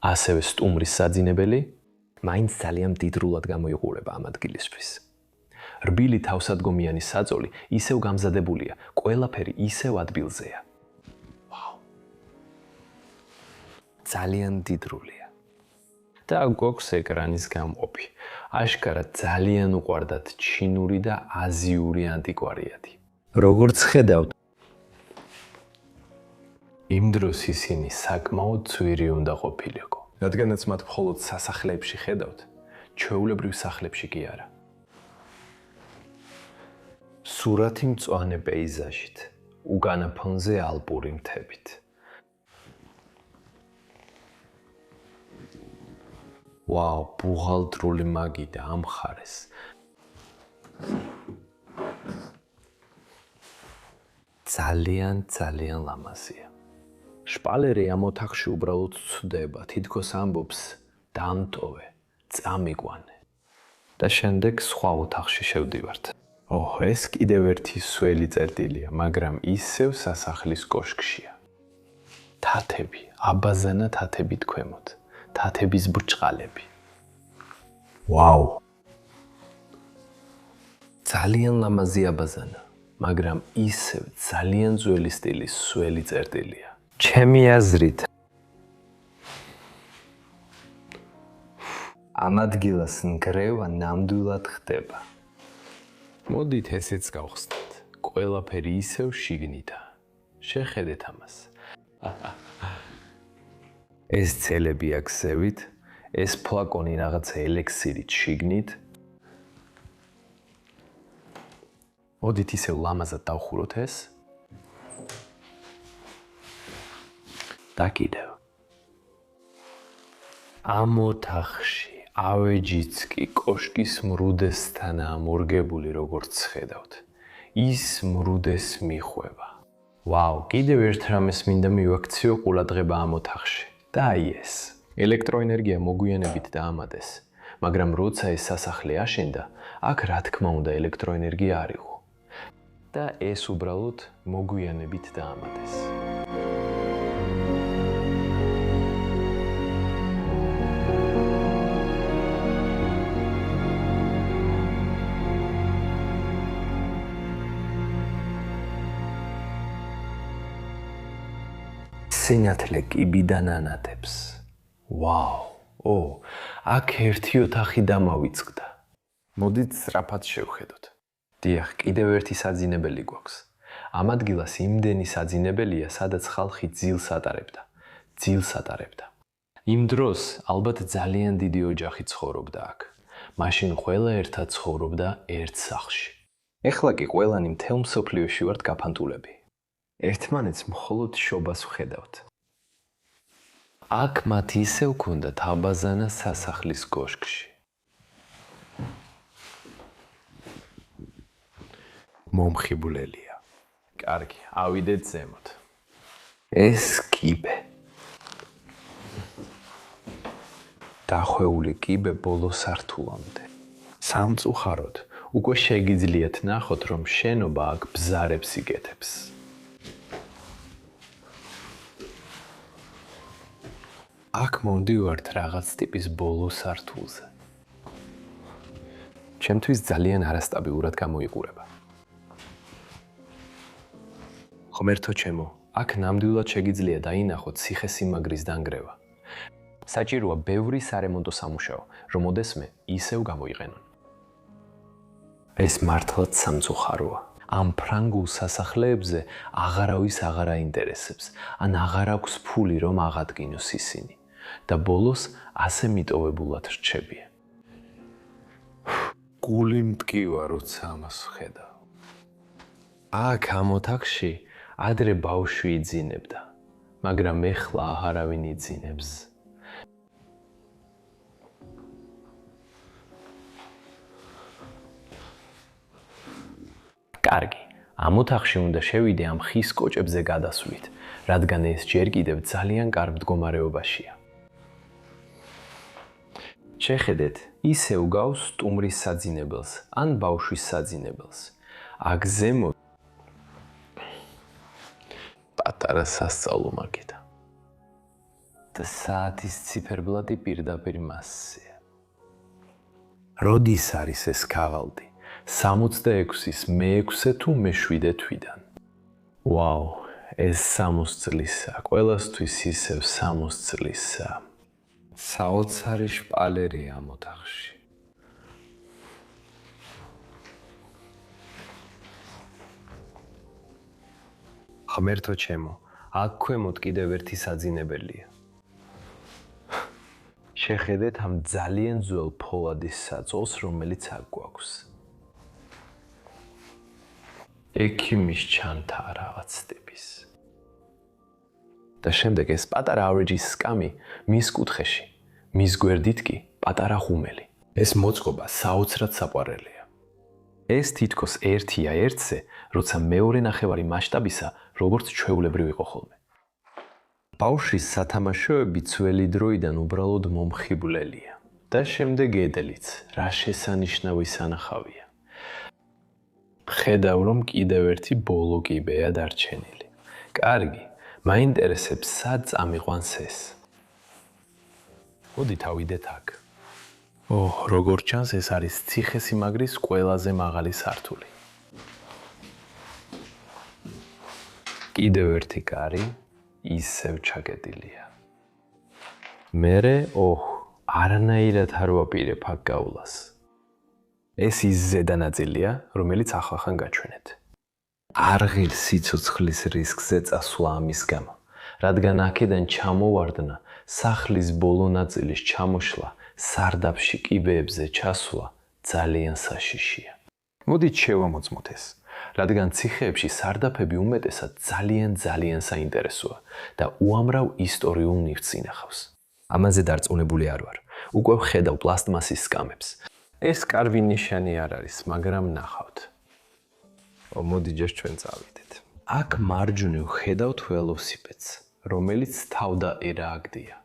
ასევე სტუმრის საძინებელი. მაინც ძალიან მდიდრულად გამოიყურება ამ ადგილისთვის. რბილი თავსადგომიანი საწოლი ისევ გამზადებულია, ყველაფერი ისევ ადგილზეა. ვაუ! ძალიან მდიდრულია. და გვაქვს ეკრანის გამყოფი. აშკარად ძალიან უყვარდათ ჩინური და აზიური ანტიკვარიატი. როგორც ხედავთ, იმ დროს ისინი საკმაოდ ძვირი უნდა ყოფილიყო. რადგანაც მათ მხოლოდ სასახლეებში ხედავთ, ჩვეულებრივ სახლებში კი არა. სურათი მწვანე პეიზაჟით, უკანა ფონზე ალპური მთებით. ვაუ, ბუღალტრული მაგიდა ამ მხარეს. ძალიან ლამაზია. შპალერი ამ ოთახში უბრალოდ ცდება, თითქოს ამბობს დამტოვე, წამიყვანე. და შემდეგ სხვა ოთახში შევდივართ. ეს კიდევ ერთი სველი წერტილია, მაგრამ ისევ სასახლის კოშკშია. თათები, აბაზანა თათებით ქვემოთ, თათების ბრჭყალები. ვაუ! ძალიან ლამაზი აბაზანა, მაგრამ ისევ ძალიან ძველი სტილის სველი წერტილია. ჩემი აზრით ამ ადგილას ნგრევა ნამდვილად ხდება. მოდით ესეც გავხსნათ. ყველაფერი ისევ შიგნითა. შეხედეთ ამას. ეს ცელები აქ ზევით, ეს ფლაკონი რაღაც ელექსირით შიგნით. მოდით ისევ ლამაზად დავხუროთ ეს და კიდევ. ამ ოთახში ავეჯიც კი კოშკის მრუდესთანაა მორგებული, როგორც ხედავთ. ის მრუდეს მიხვება. ვაუ, კიდევ ერთ რამეს მინდა მივაქციო ყურადღება ამ ოთახში. და აი ეს. ელექტროენერგია მოგვიანებით დაამატეს, მაგრამ როცა ეს სასახლე აშენდა, აქ რა თქმა უნდა ელექტროენერგია არ იყო. და ეს უბრალოდ მოგვიანებით დაამატეს. სინათლე კიბიდან ანათებს. ვაუ, აქ ერთი ოთახი დამავიწყდა. მოდით სწრაფად შევხედოთ. დიახ, კიდევ ერთი საძინებელი გვაქვს. ამ ადგილას იმდენი საძინებელია, სადაც ხალხი ძილს ატარებდა. იმ დროს ალბათ ძალიან დიდი ოჯახი ცხოვრობდა აქ. მაშინ ყველა ერთად ცხოვრობდა ერთ სახლში. ეხლა კი ყველანი მთელ მსოფლიოში ვართ გაფანტულები. ერთმანეთს მხოლოდ შობას ვხედავთ. აქ მათ ისევ ჰქონდათ აბაზანა სასახლის კოშკში. მომხიბვლელია. კარგი, ავიდეთ ზემოთ. ეს კიბე. დახვეული კიბე ბოლო სართულამდე. სამწუხაროდ, უკვე შეგიძლიათ ნახოთ, რომ შენობა აქ ბზარებს იკეთებს. აქ მომდივართ რაღაც ტიპის ბოლო სართულზე. ჩემთვის ძალიან არასტაბილურად გამოიყურება. ღმერთო ჩემო, აქ ნამდვილად შეგიძლია დაინახოთ ციხესიმაგრის დანგრევა. საჭიროა ბევრი სარემონტო სამუშაო, რომ ოდესმე ისევ გამოიყენონ. ეს მართლაც სამწუხაროა. ამ ფრანგულ სასახლეებზე აღარავის აღარ აინტერესებს, ან აღარ აქვს ფული, რომ აღადგინოს ისინი. და ბოლოს ასე მიტოვებულად რჩებიან. გული მტკივა, როცა ამას ვხედავ. აქ ამ ოთახში ადრე ბავშვი იძინებდა, მაგრამ ეხლა არავინ იძინებს. კარგი, ამ ოთახში უნდა შევიდე ამ ხის კოჭებზე გადასვლით, რადგან ეს ჯერ კიდევ ძალიან კარგ მდგომარეობაშია. შეხედეთ, ისევ გავს სტუმრის საძინებელს ან ბავშვის საძინებელს. აქ ზემოთ პატარა სასწავლო მაგიდა. და საათის ციფერბლადი პირდაპირ მასზეა. როდის არის ეს ქაღალდი? 66-ის მე-6 თუ მე-7 თვიდან. ვაუ, ეს 60 წლისა, ყველასთვის ისევ 60 წლისა. საოცარი შპალერია ამ ოთახში. ღმერთო ჩემო, აქ ქვემოთ კიდევ ერთი საძინებელია. შეხედეთ ამ ძალიან ძველ ფოლადის საწოლს, რომელიც აქ გვაქვს. ექიმის ჩანთა რაღაც ტიპის. და შემდეგ ეს პატარა ავეჯის სკამი მის კუთხეში, მის გვერდით კი პატარა ღუმელი. ეს მოწყობა საოცრად საყვარელია. ეს თითქოს ერთია ერთზე, როცა მეორე ნახევარი მასშტაბისა, როგორც ჩვეულებრივ იყო ხოლმე. ბავშვის სათამაშოები ძველი დროიდან უბრალოდ მომხიბვლელია. და შემდეგ ედელიც, რა შესანიშნავი სანახავია. ხედავ, რომ კიდევ ერთი ბოლო კიბეა დარჩენილი. კარგი, მაინტერესებს, სად წამიყვანს ეს. მოდით ავიდეთ აქ. როგორც ჩანს, ეს არის ციხესიმაგრის ყველაზე მაღალი სართული. კიდევ ერთი კარი ისევ ჩაკეტილია. მერე, არანაირად არ ვაპირებ აქ გავლას. ეს ის ზედა ნაწილია, რომელიც ახლახან გაჩვენეთ. არ ღირს სიცოცხლის რისკზე წასვლა ამის გამო, რადგან აქედან ჩამოვარდნა, სახლის ბოლო ნაწილის ჩამოშლა, სარდაფში კიბეებზე ჩასვლა ძალიან საშიშია. მოდით შევამოწმოთ ეს. რადგან ციხეებში სარდაფები უმეტესად ძალიან საინტერესოა და უამრავ ისტორიულ ნივთს ინახავს. ამაზე დარწმუნებული არ ვარ. უკვე ვხედავ პლასტმასის სკამებს. ეს კარგი ნიშანი არ არის, მაგრამ ნახავთ. მოდი ჯერ ჩვენ წავიდეთ. აქ მარჯვნივ ხედავთ ველოსიპედს, რომელიც თავდაერა აგდია.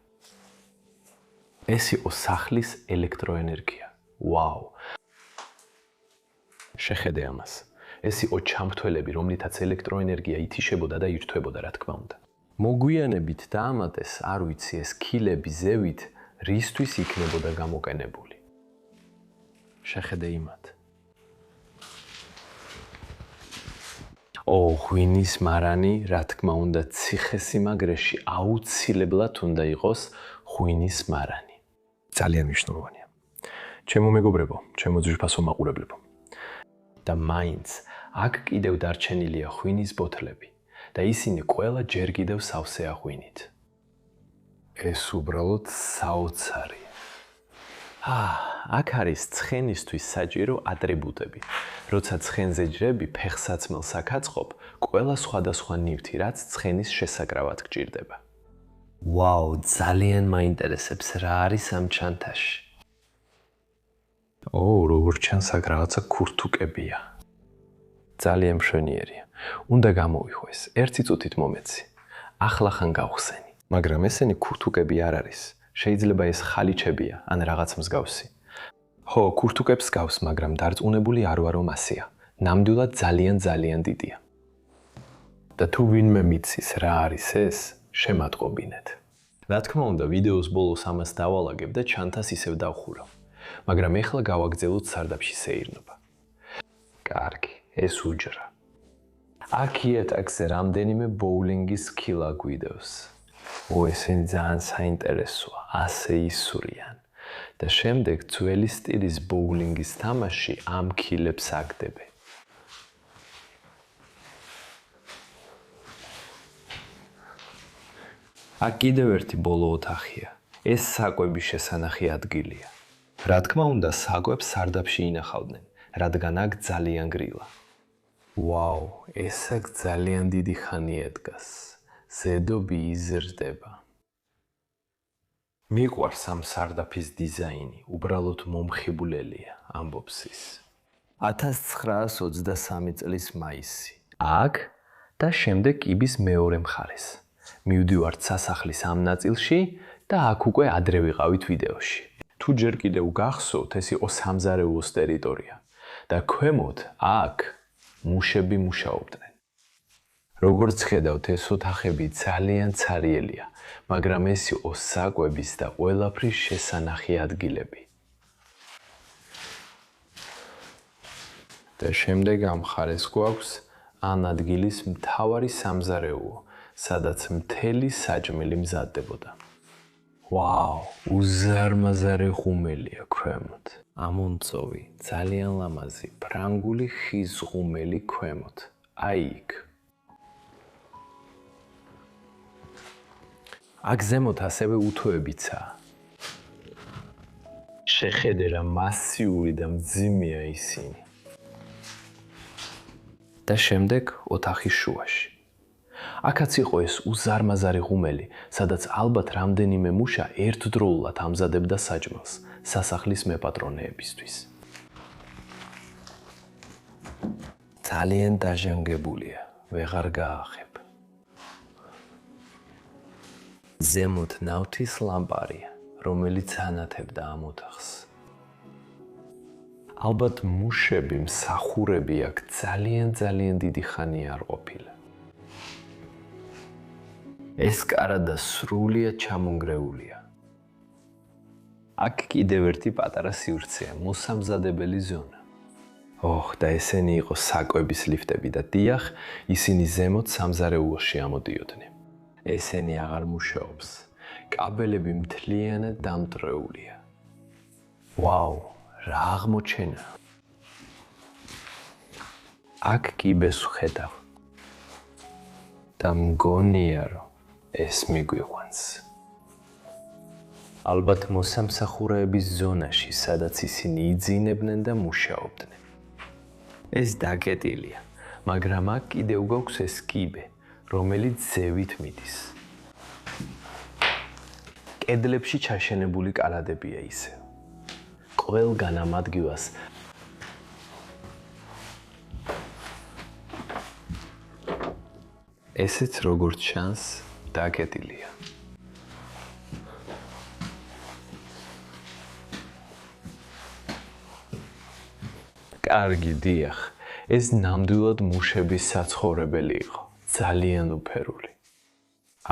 ეს იყო სახლის ელექტროენერგია. ვაუ. შეხედე ამას. ეს იყო ჩამრთველები, რომლითაც ელექტროენერგია ითიშებოდა და ირთვებოდა, რა თქმა უნდა. მოგვიანებით დაამატეს, არ ვიცი, ეს ქილები ზევით რისთვის იქნებოდა გამოყენებული. შეხედე იმათ. ღვინის მარანი, რა თქმა უნდა, ციხესიმაგრეში აუცილებლად უნდა იყოს ღვინის მარანი. ძალიან მნიშვნელოვანია. ჩემო მეგობრებო, ჩემო ძვირფასო მაყურებლებო. და მაინც აქ კიდევ დარჩენილია ღვინის ბოთლები და ისინი ყველა ჯერ კიდევ სავსეა ღვინით. ეს უბრალოდ საოცარია. აქ არის ცხენისთვის საჭირო ატრიბუტები. როცა ცხენზე ჯრები, ფეხსაცმელს აქ აწყობ, ყველა სხვადასხვა ნივთი, რაც ცხენის შესაკრავად გჭირდება. ვაუ, ძალიან მაინტერესებს რა არის ამ ჩანთაში. როგორც ჩანს, აქ რაღაცა ქურთუკებია. ძალიან მშვენიერია. უნდა გამოვიხვეს, ერთი წუთით მომეცი. ახლახან გავხსენი. მაგრამ ესენი ქურთუკები არ არის. შეიძლება ეს ხალიჩებია, ან რაღაც მსგავსი. ქურთუკებს გავს, მაგრამ დარწმუნებული არ ვარ, რომ ასეა. ნამდვილად ძალიან დიდია. და თუ ვინმე მიცის რა არის ეს, შემატყობინეთ. რა თქმა უნდა, ვიდეოს ბოლოს ამას დავალაგებ და ჩანთას ისევ დავხურავ. მაგრამ ეხლა გავაგრძელოთ სარდაფში სეირნობა. კარგი, ეს უჯრა. აქ იატაკზე რამდენიმე ბოულინგის ქილა გვიდევს. ესენი ძალიან საინტერესოა, ასე ისურიან. და შემდეგ ძველი სტილის ბოულინგის თამაში ამ ქილებს აგდებენ. აქ კიდევ ერთი ბოლო ოთახია. ეს საკვების შესანახი ადგილია. რა თქმა უნდა, საკვებს სარდაფში ინახავდნენ, რადგან აქ ძალიან გრილა. ვაუ, ეს აქ ძალიან დიდი ხანია დგას. ზედობი იზრდება. მიყვარს ამ სარდაფის დიზაინი, უბრალოდ მომხიბულელია, ამბობს ის. 1923 წლის მაისი. აქ და შემდეგ კიბის მეორე მხარეს. მივდივართ სასახლის ამ ნაწილში და აქ უკვე ადრე ვიყავით ვიდეოში. თუ ჯერ კიდევ გახსოვთ, ეს იყო სამზარეულოს ტერიტორია და ქვემოთ აქ მუშები მუშაობდნენ. როგორც ხედავთ, ეს ოთახები ძალიან ცარიელია, მაგრამ ეს იყო საკვების და ყველაფრის შესანახი ადგილები. და შემდეგ ამ მხარეს გვაქვს ამ ადგილის მთავარი სამზარეულო, სადაც მთელი საჭმელი მზადდებოდა. ვაუ, უზარმაზარი ღუმელია ქვემოთ. ამონწოვი, ძალიან ლამაზი, ფრანგული ხის ღუმელი ქვემოთ. აი იქ. აქ ზემოთ ასევე უთოებიცაა. შეხედე რა მასიური და მძიმეა ისინი. და შემდეგ ოთახის შუაში. აქაც იყო ეს უზარმაზარი ღუმელი, სადაც ალბათ რამდენიმე მუშა ერთდროულად ამზადებდა საჭმელს სასახლის მეპატრონეებისთვის. ძალიან დაჟანგებულია, ვეღარ გაახებ. ზემოთ ნავთის ლამპარია, რომელიც ანათებდა ამ ოთახს. ალბათ მუშები, მსახურები აქ ძალიან დიდი ხანია არ ყოფილა. ეს კარადა სრულიად ჩამონგრეულია. აქ კიდევ ერთი პატარა სივრცეა, მოსამზადებელი ზონა. და ესენი იყო საკვების ლიფტები და დიახ, ისინი ზემოთ სამზარეულოში ამოდიოდნენ. ესენი აღარ მუშაობს. კაბელები მთლიანად დამტრეულია. ვაუ, რა აღმოჩენა. აქ კიბეს ვხედავ. და მგონია, რომ ეს მიგვიყვანს. ალბათ მოსამსახურეების ზონაში, სადაც ისინი იძინებდნენ და მუშაობდნენ. ეს დაკეტილია, მაგრამ აქ კიდევ გვაქვს ეს კიბე, რომელიც ზევით მიდის. კედლებში ჩაშენებული კალადებია ისე. ყველგან ამ ადგილას ესეც როგორც ჩანს დაკეტილია. კარგი, დიახ, ეს ნამდვილად მუშების საცხოვრებელი იყო, ძალიან უფერული.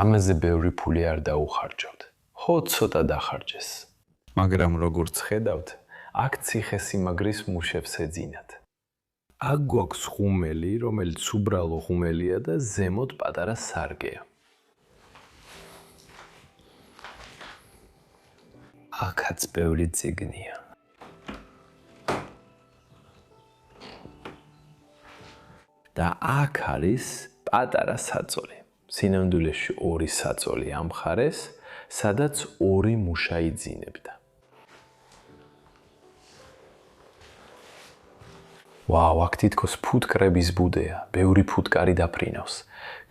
ამაზე ბევრი ფული არ დაუხარჯავთ, ხო ცოტა დახარჯეს. მაგრამ როგორც ხედავთ, აქ ციხესიმაგრის მუშებს ეძინათ. აქ გვაქვს ხუმელი, რომელიც უბრალო ხუმელია და ზემოთ პატარა სარკეა. აქაც ბევრი წიგნია. და აქ არის პატარა საწოლი. სინამდვილეში ორი საწოლი ამ მხარეს, სადაც ორი მუშა იძინებდა. ვაუ, აქ თითქოს ფუტკრების ბუდეა, ბევრი ფუტკარი დაფრინავს.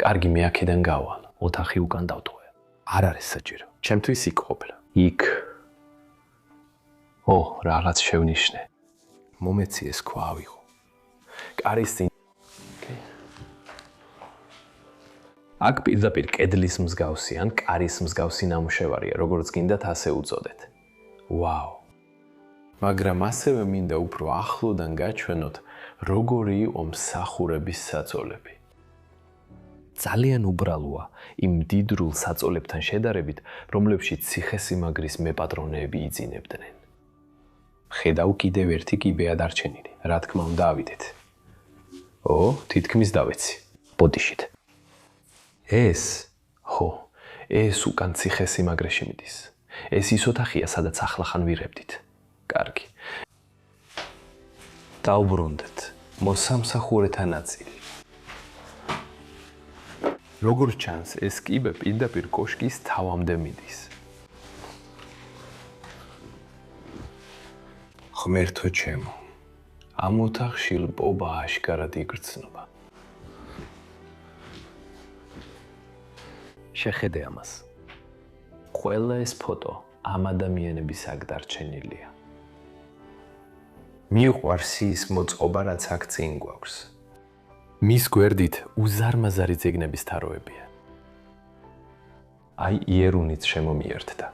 კარგი, მე აქედან გავალ, ოთახი უკან დავტოვე. არ არის საჭირო, ჩემთვის იქ ყოფილა. იქ. რაღაც შევნიშნე. მომეცი ეს ქვა ავიღო. კარის წინ. აქ პირდაპირ კედლის მსგავსი ან კარის მსგავსი ნამუშევარია, როგორც გინდათ ასე უწოდეთ. ვაუ. მაგრამ ასევე მინდა უფრო ახლოდან გაჩვენოთ, როგორი იყო მსახურების საწოლები. ძალიან უბრალოა იმ დიდრულ საწოლებთან შედარებით, რომლებშიც ციხესიმაგრის მეპატრონეები იძინებდნენ. ხედავ კიდევ ერთი კიბეა დარჩენილი, რა თქმა უნდა ავიდეთ. თითქმის დავეცი. ბოდიშით. ეს უკან ციხესიმაგრეში მიდის. ეს ის ოთახია, სადაც ახლახან ვიღებდით. კარგი. დავბრუნდეთ. მოსამსახურეთა ნაწილი. როგორც ჩანს, ეს კიბე პირდაპირ კოშკის თავამდე მიდის. ღმერთო ჩემო, ამ ოთახში ლპობა აშკარად იგრძნობა. შეხედე ამას. ყველა ეს ფოტო ამ ადამიანების აქ დარჩენილია. მიყვარს ის მოწყობა, რაც აქ წინ გვაქვს. მის გვერდით უზარმაზარი წიგნების თაროებია. აი იერუნიც შემომიერთდა.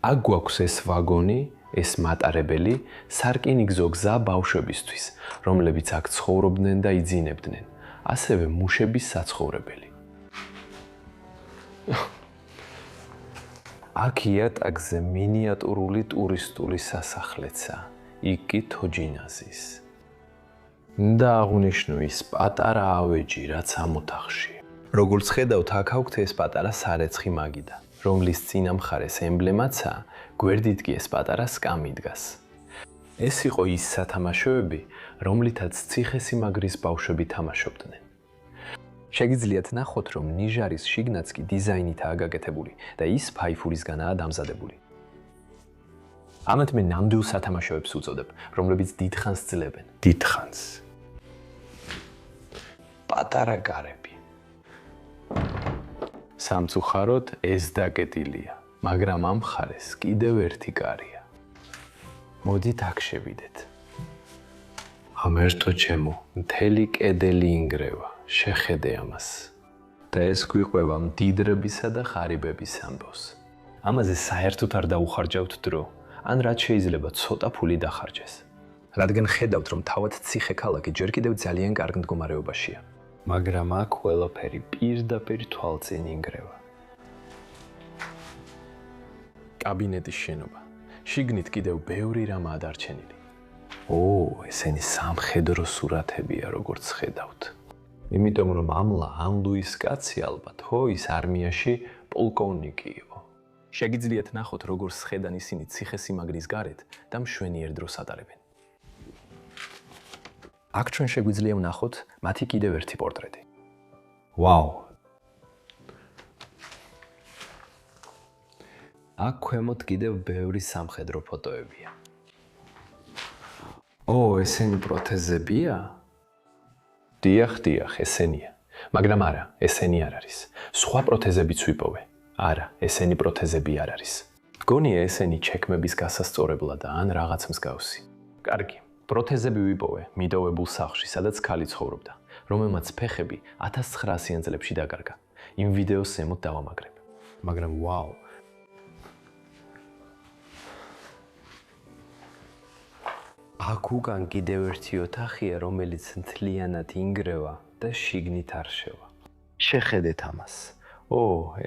აქ გვაქვს ეს ვაგონი, ეს მატარებელი, სარკინიგზო გზა ბავშვებისთვის, რომლებიც აქ ცხოვრობდნენ და იძინებდნენ, ასევე მუშების საცხოვრებელი. აქ იატაკზე მინიატურული ტურისტული სასახლეცა, იქ კი თოჯინაზის. და აღნიშნო ის პატარა ავეჯი, რაც ამ ოთახში. როგორც ხედავთ, აქ აქვთ ეს პატარა სარეცხი მაგიდა, რომლის წინა მხარეს ემბლემაცაა, გვერდით კი ეს პატარა სკამი დგას. ეს იყო ის სათამაშოები, რომლითაც ციხესიმაგრის ბავშვები თამაშობდნენ. შეგიძლიათ ნახოთ, რომ ნიჟარის შიგნაც კი დიზაინითაა გაკეთებული და ის ფაიფურისგანაა დამზადებული. ამათ მე ნამდვილ სათამაშოებს უწოდებ, რომლებიც დიდხანს ძლებენ. დიდხანს. პატარა გარები. სამწუხაროდ ეს დაკეტილია, მაგრამ ამ მხარეს კიდევ ერთი კარია. მოდით აქ შევიდეთ. ღმერთო ჩემო, მთელი კედელი ინგრევა. შეხედე ამას. და ეს გვიყვება მდიდრებისა და ღარიბების ამბავს. ამაზე საერთოდ არ დაუხარჯავთ დრო, ან რაც შეიძლება ცოტა ფული დახარჯეს. რადგან ხედავთ, რომ თავად ციხე ქალაქი ჯერ კიდევ ძალიან კარგ მდგომარეობაშია. მაგრამ აქ ყველაფერი პირდაპირ თვალწინ ინგრევა. კაბინეტის შენობა. შიგნით კიდევ ბევრი რამაა დარჩენილი. ესენი სამხედრო სურათებია, როგორც ხედავთ. იმიტომ რომ ამლა ამ ლუის კაცი ალბათ, ის არმიაში პოლკოვნიკი იყო. შეგიძლიათ ნახოთ, როგორ სხედან ისინი ციხესიმაგრის გარეთ და მშვენიერ დროს ატარებენ. აქ ჩვენ შეგვიძლია ვნახოთ მათი კიდევ ერთი პორტრეტი. ვაუ! აქ ქვემოთ კიდევ ბევრი სამხედრო ფოტოებია. ესენი პროთეზებია? დიახ, ესენია. მაგრამ არა, ესენი არ არის. სხვა პროთეზებიც ვიპოვე. არა, ესენი პროთეზები არ არის. გონია ესენი ჩექმების გასასწორებლად ან რაღაც მსგავსი. კარგი, პროთეზები ვიპოვე მიდოვებულ სახლში, სადაც ქალი ცხოვრობდა, რომელმაც ფეხები 1900-იან წლებში დაკარგა. იმ ვიდეოს ზემოთ დავამაგრებ. მაგრამ ვაუ. აქ უკან კიდევ ერთი ოთახია, რომელიც მთლიანად ინგრევა და შიგნით არ შევა. შეხედეთ ამას.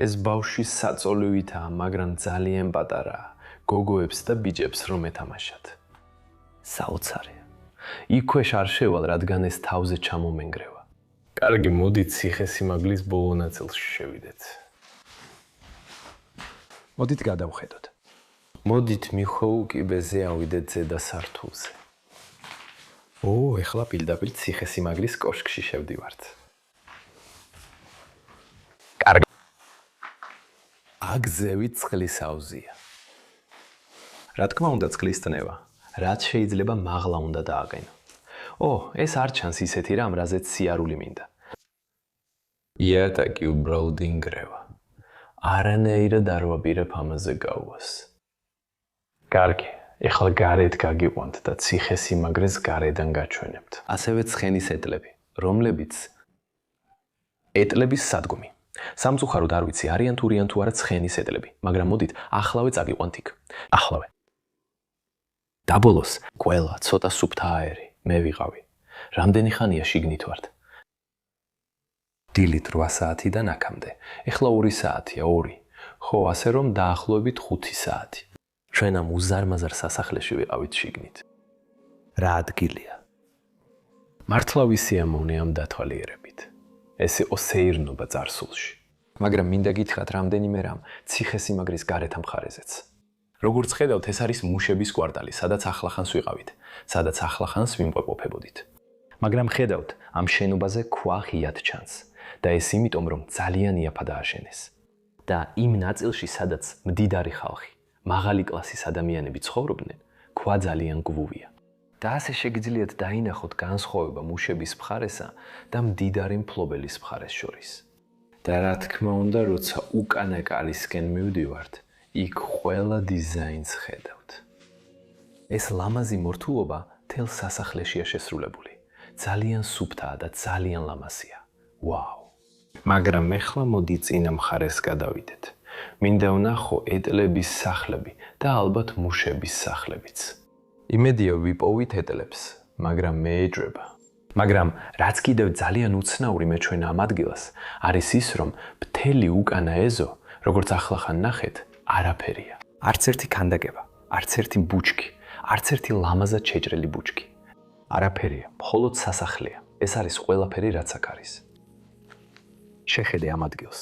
ეს ბავშვის საწოლივითაა, მაგრამ ძალიან პატარაა. გოგოებს და ბიჭებს რომ ეთამაშათ. საოცარია. იქ ქვეშ არ შევალ, რადგან ეს თავზე ჩამომენგრევა. კარგი, მოდით ციხესიმაგლის ბოლო ნაწილში შევიდეთ. მოდით გადავხედოთ. მოდით მიხოუ კიბეზე ავიდეთ ზედა სართულზე. ეხლა პირდაპირ ციხესიმაგლის კოშკში შევდივართ. კარგი. აქ ზევით წყლის აუზია. რა თქმა უნდა, წყლის ტნევა. რაც შეიძლება მაღლა უნდა დააყენო. ეს არ ჩანს ისეთი რამ, რაზეც სიარული მინდა. იატაკი უბრალოდ ინგრევა. არანაირად არ ვაპირებ ამაზე გაუვას. კარგი, ეხლა გარეთ გაგიყვანთ და ციხესიმაგრეს გარედან გაჩვენებთ. ასევე ცხენის ეტლები, რომლებიც ეტლების სადგომი. სამწუხაროდ არ ვიცი, არიან თუ არა ცხენის ეტლები, მაგრამ მოდით ახლავე წაგიყვანთ იქ. ახლავე. და ბოლოს, ყველა ცოტა სუფთა აერი, მე ვიყავი. რამდენი ხანია შიგნით ვართ? დილით 8 საათიდან აქამდე. ეხლა 2 საათია, 2. ხო, ასე რომ დაახლოებით 5 საათი. ჩვენ ამ უზარმაზარ სასახლეში ვიყავით შიგნით. რა ადგილია? მართლა ვისი ამოვნე ამ დათვალიერებით. ეს იყო სეირნობა წარსულში. მაგრამ მინდა გითხრათ რამდენიმე რამ ციხესიმაგრის გარეთ მხარეზეც. როგორც ხედავთ, ეს არის მუშების კვარტალი, სადაც ახლახანს ვიყავით, სადაც ახლახანს ვიმყოფებოდით. მაგრამ ხედავთ, ამ შენობაზე ქვა ღიად ჩანს და ეს იმიტომ, რომ ძალიან იაფად ააშენეს. და იმ ნაწილში, სადაც მდიდარი ხალხი, მაღალი კლასის ადამიანები ცხოვრობდნენ, ქვა ძალიან გвуვია. და ასე შეგიძლიათ დაინახოთ განსხვავება მუშების მხარესა და მდიდარი მფლობელის მხარეს შორის. და რა თქმა უნდა, როცა უკანა კარისკენ მივდივართ, იქ ყველა დიზაინს ხედავთ. ეს ლამაზი მორთულობა თელ სასახლეშია შესრულებული. ძალიან სუფთაა და ძალიან ლამაზია. ვაუ. მაგრამ ეხლა მოდი წინა მხარეს გადავიდეთ. მინდა ვნახო ეტლების სახლები და ალბათ მუშების სახლებიც. იმედია ვიპოვით ეტლებს, მაგრამ მე ეჭვება. მაგრამ რაც კიდევ ძალიან უცნაური მე ჩვენ ამ ადგილას, არის ის, რომ მთელი უკანა ეზო, როგორც ახლახან ნახეთ, არაფერია. არც ერთი ქანდაკება, არც ერთი ბუჩქი, არც ერთი ლამაზად შეჭრილი ბუჩქი. არაფერია, მხოლოდ სასახლეა. ეს არის ყველაფერი, რაც აქ არის. შეხედე ამ ადგილს.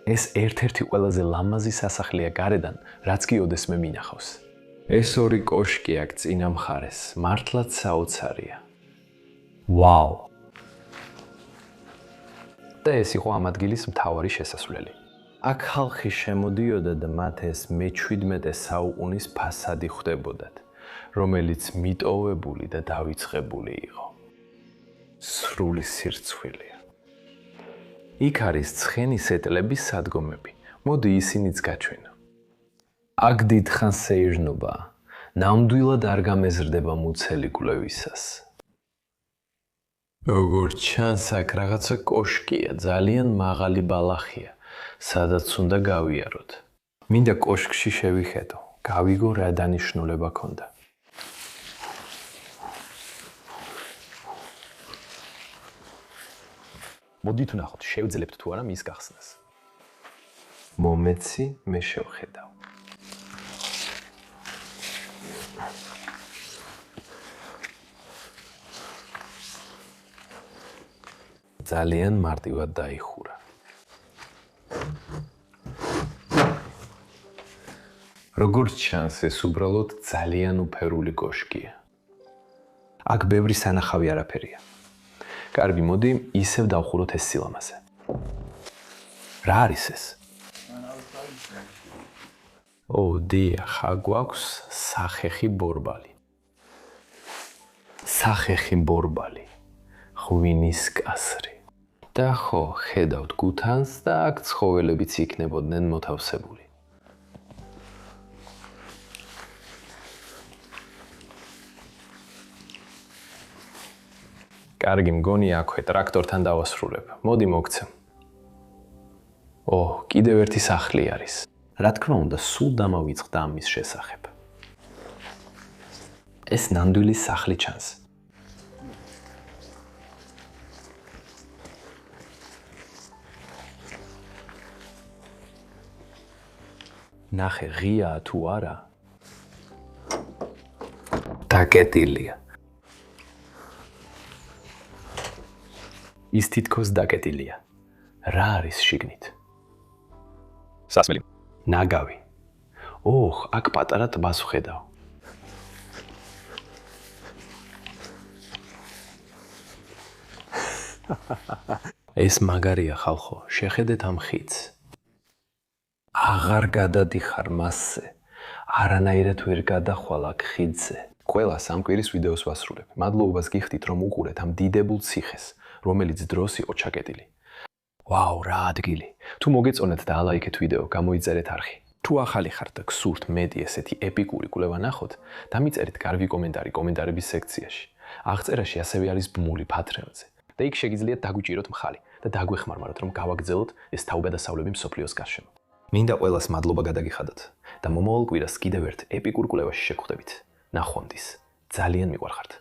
ეს ერთ-ერთი ყველაზე ლამაზი სასახლეა გარედან, რაც კი ოდესმე მინახავს. ეს ორი კოშკი აქ წინა მხარეს, მართლაც საოცარია. ვაუ. და ეს იყო ამ ადგილის მთავარი შესასვლელი. აქ ხალხი შემოდიოდა და მათ ეს მე-17 საუკუნის ფასადი ხვდებოდათ, რომელიც მიტოვებული და დავიწყებული იყო. სრული სირცხვილია. იქ არის ცხენის ეტლების სადგომები. მოდი ისინიც გაჩვენო. აქ დიდხანს სეირნობაა. ნამდვილად არ გამეზრდება მუცელი კვლევისას. როგორც ჩანს, აქ რაღაცა კოშკია, ძალიან მაღალი ბალახია, სადაც უნდა გავიაროთ. მინდა კოშკში შევიხედო, გავიგო რა დანიშნულება ქონდა. მოდით ვნახოთ, შევძლებთ თუ არა მის გახსნას. მომეცი, მე შევხედავ. ძალიან მარტივად დაიხურა. როგორც ჩანს, ეს უბრალოდ ძალიან უფერული კოშკია. აქ ბევრი სანახავი არაფერია. კარგი, მოდი ისევ დავხუროთ ეს სილამაზე. რა არის ეს? დიახ, აქ გვაქვს სახეხი ბორბალი. სახეხი ბორბალი, ღვინის კასრი. და ხო, ხედავთ გუთანს და აქ ცხოველებიც იქნებოდნენ მოთავსებული. კარგი მგონი აქვე ტრაქტორთან დავასრულებ. მოდი მოგცემ. კიდევ ერთი სახლი არის. რა თქმა უნდა, სულ დამავიწყდა ამის შესახებ. ეს ნამდვილი სახლი ჩანს. ნახე, ღიაა თუ არა. დაკეტილია. ის თითქოს დაკეტილია. რა არის შიგნით? სასმელი. ნაგავი. აქ პატარა ტბას ვხედავ. ეს მაგარია ხალხო, შეხედეთ ამ ხიდს. აღარ გადადიხარ მასზე. არანაირად ვერ გადახვალ აქ ხიდზე. ყველას ამ კვირის ვიდეოს ვასრულებ. მადლობას გიხდით, რომ უყურეთ ამ დიდებულ ციხეს, რომელიც დროს იყო ჩაკეტილი. ვაუ, რა ადგილი. თუ მოგეწონათ და ალაიქეთ ვიდეო, გამოიწერეთ არხი. თუ ახალი ხართ და გსურთ მეტი ესეთი ეპიკური კვლევა ნახოთ, დამიწერეთ კარგი კომენტარი კომენტარების სექციაში. აღწერაში ასევე არის ბმული ფათრელზე. და იქ შეგიძლიათ დაგვიჭიროთ მხარი და დაგვეხმარმაროთ, რომ გავაგრძელოთ ეს თავგადასავლები მსოფლიოს გარშემო. მინდა ყველას მადლობა გადაგიხადოთ და მომავალ კვირას კიდევ ერთ ეპიკურ კვლევაში შეგხვდებით. ნახვამდის. ძალიან მიყვარხართ.